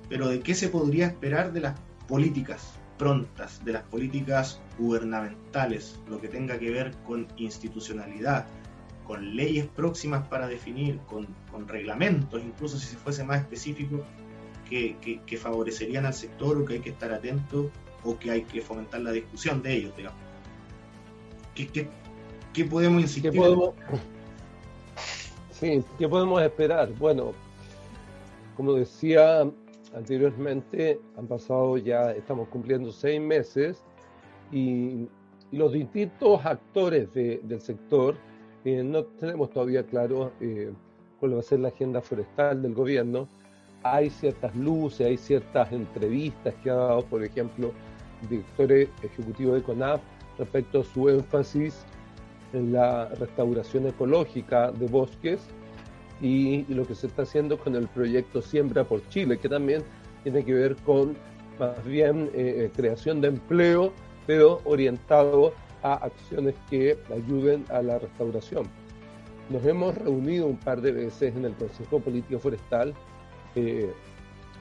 pero de qué se podría esperar de las políticas prontas, de las políticas gubernamentales, lo que tenga que ver con institucionalidad, con leyes próximas para definir, con reglamentos, incluso si se fuese más específico, que favorecerían al sector, o que hay que estar atento, o que hay que fomentar la discusión de ellos, digamos. ¿Qué podemos insistir? ¿Qué podemos esperar? Bueno, como decía anteriormente, han pasado ya, estamos cumpliendo 6 meses, y los distintos actores del sector no tenemos todavía claro cuál va a ser la agenda forestal del gobierno. Hay ciertas luces, hay ciertas entrevistas que ha dado, por ejemplo, el director ejecutivo de CONAF respecto a su énfasis en la restauración ecológica de bosques y lo que se está haciendo con el proyecto Siembra por Chile, que también tiene que ver con más bien creación de empleo, pero orientado a acciones que ayuden a la restauración. Nos hemos reunido un par de veces en el Consejo Político Forestal.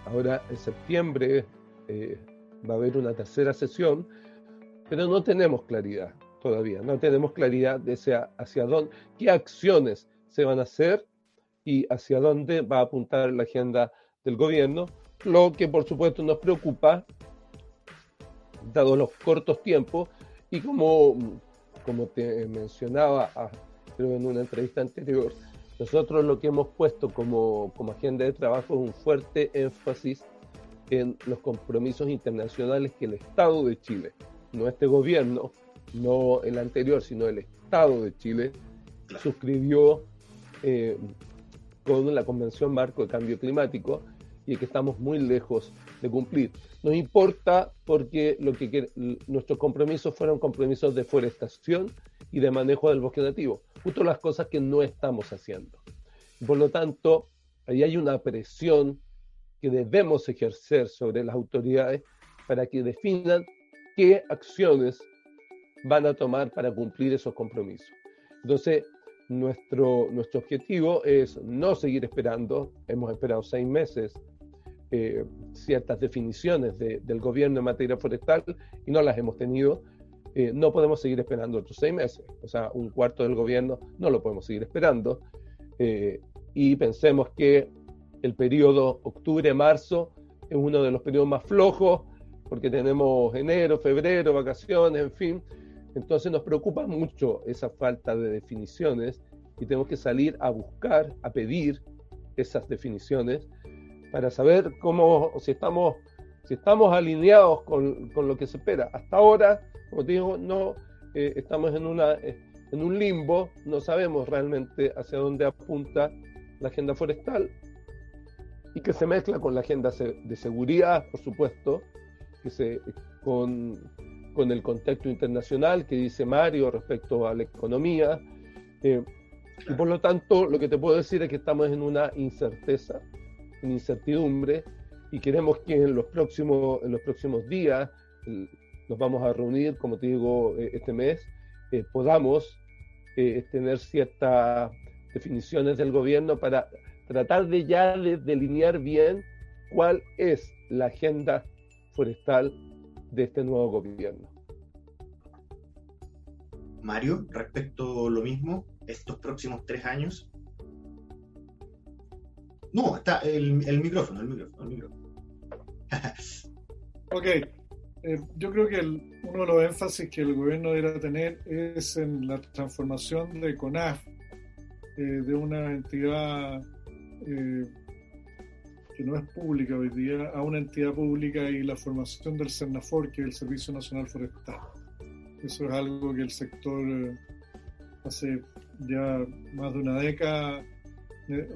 Ahora en septiembre va a haber una tercera sesión, pero no tenemos claridad todavía, no tenemos claridad de hacia dónde, qué acciones se van a hacer y hacia dónde va a apuntar la agenda del gobierno, lo que por supuesto nos preocupa, dado los cortos tiempos, y como te mencionaba creo en una entrevista anterior, nosotros lo que hemos puesto como agenda de trabajo es un fuerte énfasis en los compromisos internacionales que el Estado de Chile, no este gobierno, no el anterior, sino el Estado de Chile, suscribió con la Convención Marco de Cambio Climático, y que estamos muy lejos de cumplir. Nos importa porque nuestros compromisos fueron compromisos de forestación y de manejo del bosque nativo, justo las cosas que no estamos haciendo. Por lo tanto, ahí hay una presión que debemos ejercer sobre las autoridades para que definan qué acciones van a tomar para cumplir esos compromisos. Entonces, nuestro objetivo es no seguir esperando. Hemos esperado 6 meses ciertas definiciones del gobierno en materia forestal y no las hemos tenido. No podemos seguir esperando otros 6 meses. O sea, un cuarto del gobierno no lo podemos seguir esperando. Y pensemos que el periodo octubre-marzo es uno de los periodos más flojos, porque tenemos enero, febrero, vacaciones, en fin. Entonces nos preocupa mucho esa falta de definiciones y tenemos que salir a buscar, a pedir esas definiciones para saber si estamos alineados con lo que se espera. Hasta ahora, como te digo, no estamos en un limbo, no sabemos realmente hacia dónde apunta la agenda forestal, y que se mezcla con la agenda de seguridad, por supuesto, con el contexto internacional que dice Mario respecto a la economía. Y por lo tanto, lo que te puedo decir es que estamos en una incertidumbre, y queremos que en los próximos días, nos vamos a reunir, como te digo, este mes, podamos tener ciertas definiciones del gobierno para tratar de ya de delinear bien cuál es la agenda forestal de este nuevo gobierno. Mario, respecto a lo mismo, estos próximos 3 años. No, está el micrófono. Ok, yo creo que uno de los énfasis que el gobierno deberá tener es en la transformación de CONAF, de una entidad que no es pública hoy día, a una entidad pública, y la formación del SERNAFOR, que es el Servicio Nacional Forestal. Eso es algo que el sector hace ya más de una década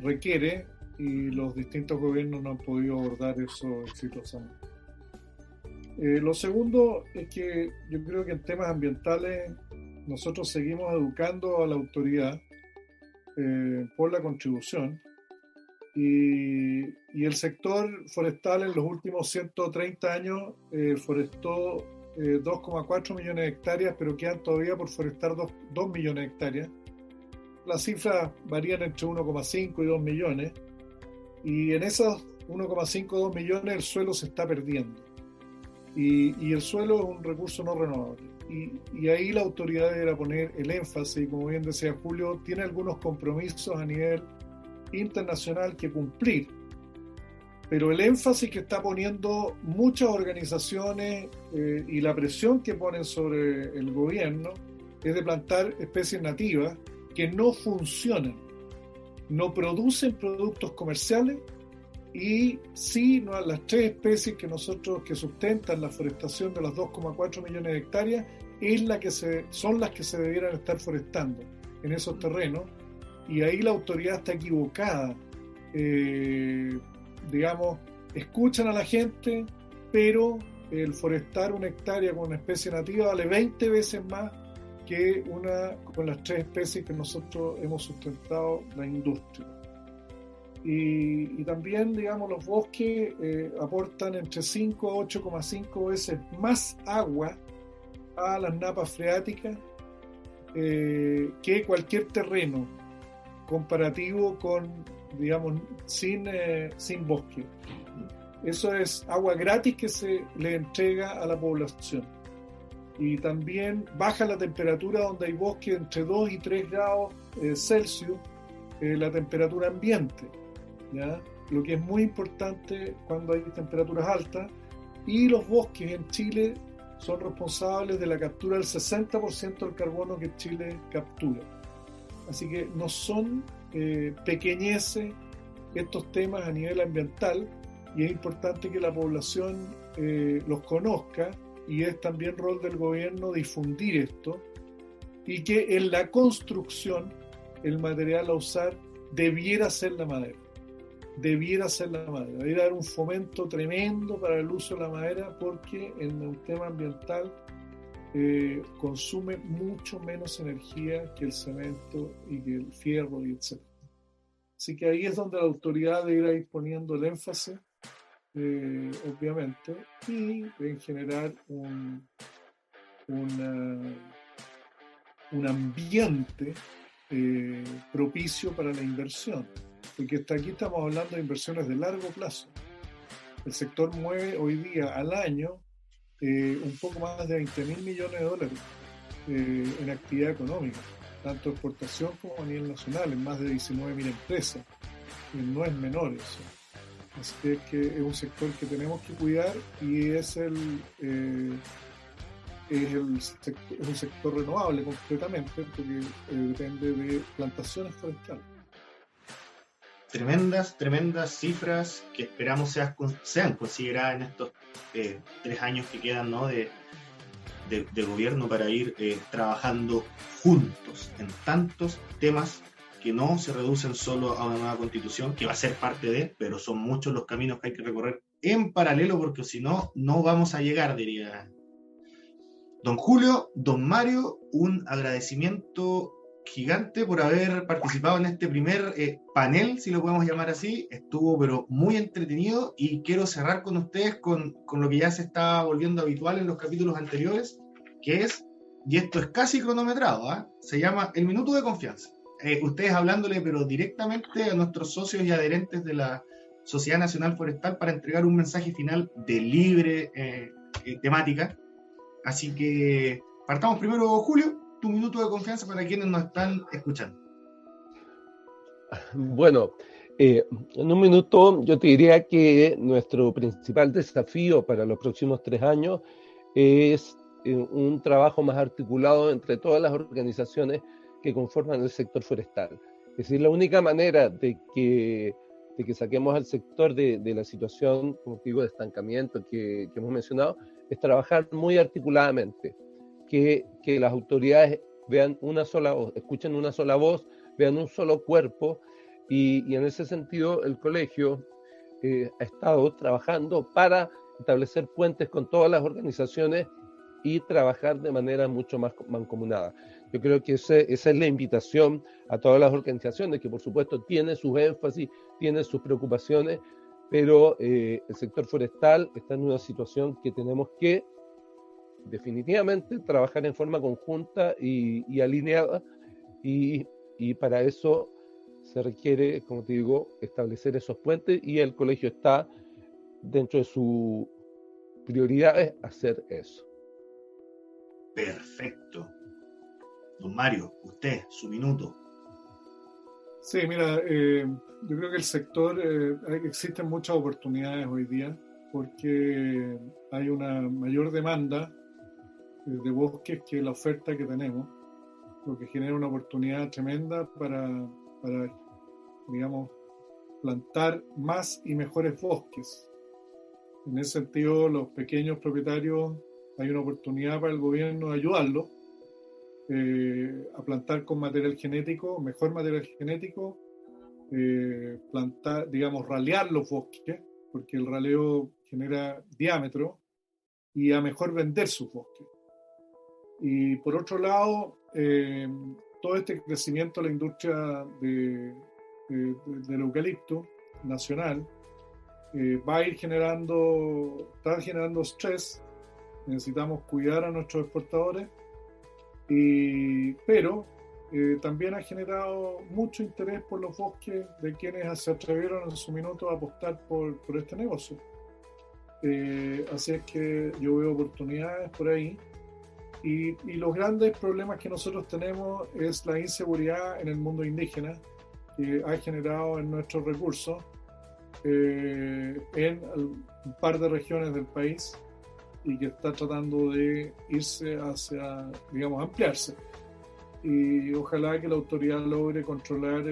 requiere, y los distintos gobiernos no han podido abordar eso exitosamente. Lo segundo es que yo creo que en temas ambientales nosotros seguimos educando a la autoridad por la contribución, y el sector forestal en los últimos 130 años forestó 2,4 millones de hectáreas, pero quedan todavía por forestar 2 millones de hectáreas. Las cifras varían entre 1,5 y 2 millones, y en esos 1,5 o 2 millones el suelo se está perdiendo, y el suelo es un recurso no renovable, y ahí la autoridad deberá poner el énfasis, y como bien decía Julio, tiene algunos compromisos a nivel internacional que cumplir, pero el énfasis que está poniendo muchas organizaciones y la presión que ponen sobre el gobierno es de plantar especies nativas que no funcionan, no producen productos comerciales, y sí, no, las 3 especies que sustentan la forestación de las 2,4 millones de hectáreas son las que se debieran estar forestando en esos terrenos, y ahí la autoridad está equivocada. Digamos, escuchan a la gente, pero el forestar una hectárea con una especie nativa vale 20 veces más que una con las 3 especies que nosotros hemos sustentado la industria. Y también, digamos, los bosques aportan entre 5 a 8,5 veces más agua a las napas freáticas que cualquier terreno comparativo con, digamos, sin bosque. Eso es agua gratis que se le entrega a la población. Y también baja la temperatura donde hay bosque entre 2 y 3 grados Celsius, la temperatura ambiente, ¿ya? Lo que es muy importante cuando hay temperaturas altas, y los bosques en Chile son responsables de la captura del 60% del carbono que Chile captura. Así que no son pequeñeces estos temas a nivel ambiental, y es importante que la población los conozca, y es también rol del gobierno difundir esto, y que en la construcción el material a usar debiera ser la madera. Debiera haber un fomento tremendo para el uso de la madera, porque en el tema ambiental consume mucho menos energía que el cemento y que el fierro, y etc. Así que ahí es donde la autoridad deberá ir poniendo el énfasis, obviamente, y en generar un ambiente propicio para la inversión, porque hasta aquí estamos hablando de inversiones de largo plazo. El sector mueve hoy día al año un poco más de 20.000 millones de dólares en actividad económica, tanto exportación como a nivel nacional, en más de 19.000 empresas. No es menor eso. Así que es un sector que tenemos que cuidar, y es un sector renovable completamente, porque depende de plantaciones forestales. Tremendas cifras que esperamos sean consideradas en estos 3 años que quedan, ¿no?, de gobierno, para ir trabajando juntos en tantos temas que no se reducen solo a una nueva constitución, que va a ser parte de, pero son muchos los caminos que hay que recorrer en paralelo, porque si no, no vamos a llegar, diría don Julio. Don Mario, un agradecimiento gigante por haber participado en este primer panel, si lo podemos llamar así. Estuvo pero muy entretenido y quiero cerrar con ustedes con lo que ya se está volviendo habitual en los capítulos anteriores, que es, y esto es casi cronometrado, se llama el minuto de confianza. Ustedes hablándole pero directamente a nuestros socios y adherentes de la Sociedad Nacional Forestal para entregar un mensaje final de libre temática. Así que partamos primero, Julio, tu minuto de confianza para quienes nos están escuchando. Bueno, en un minuto yo te diría que nuestro principal desafío para los próximos 3 años es un trabajo más articulado entre todas las organizaciones que conforman el sector forestal. Es decir, la única manera de que saquemos al sector de la situación, como te digo, de estancamiento que hemos mencionado, es trabajar muy articuladamente. Que las autoridades vean una sola voz, escuchen una sola voz, vean un solo cuerpo, y en ese sentido el colegio ha estado trabajando para establecer puentes con todas las organizaciones y trabajar de manera mucho más mancomunada. Yo creo que esa es la invitación a todas las organizaciones, que por supuesto tiene sus énfasis, tiene sus preocupaciones, pero el sector forestal está en una situación que tenemos que definitivamente trabajar en forma conjunta y alineada, y para eso se requiere, como te digo, establecer esos puentes, y el colegio está dentro de sus prioridades hacer eso. Perfecto. Don Mario, usted, su minuto. Sí, mira, yo creo que el sector, existen muchas oportunidades hoy día porque hay una mayor demanda de bosques que la oferta que tenemos, lo que genera una oportunidad tremenda para digamos, plantar más y mejores bosques. En ese sentido, los pequeños propietarios, hay una oportunidad para el gobierno de ayudarlos a plantar con material genético, mejor material genético, plantar, digamos, ralear los bosques, porque el raleo genera diámetro, y a mejor vender sus bosques. Y por otro lado, todo este crecimiento de la industria del eucalipto nacional va a ir está generando estrés. Necesitamos cuidar a nuestros exportadores, pero también ha generado mucho interés por los bosques de quienes se atrevieron en su minuto a apostar por este negocio. Así es que yo veo oportunidades por ahí. Y los grandes problemas que nosotros tenemos es la inseguridad en el mundo indígena, que ha generado en nuestros recursos en un par de regiones del país, y que está tratando de irse hacia, digamos, ampliarse. Y ojalá que la autoridad logre controlar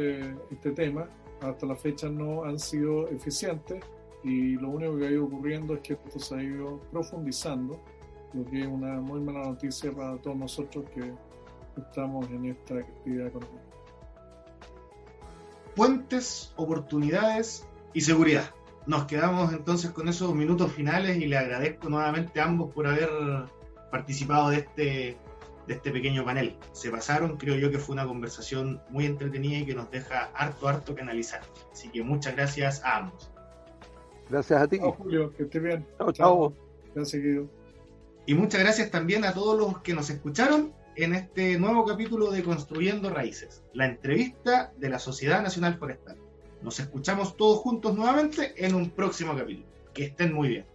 este tema. Hasta la fecha no han sido eficientes, y lo único que ha ido ocurriendo es que esto se ha ido profundizando, lo que es una muy mala noticia para todos nosotros que estamos en esta actividad económica. Puentes, oportunidades y seguridad. Nos quedamos entonces con esos minutos finales, y le agradezco nuevamente a ambos por haber participado de este pequeño panel. Se pasaron, creo yo que fue una conversación muy entretenida y que nos deja harto que analizar. Así que muchas gracias a ambos. Gracias a ti. Chao, Julio, que estés bien. Chao. Gracias, Guido. Y muchas gracias también a todos los que nos escucharon en este nuevo capítulo de Construyendo Raíces, la entrevista de la Sociedad Nacional Forestal. Nos escuchamos todos juntos nuevamente en un próximo capítulo. Que estén muy bien.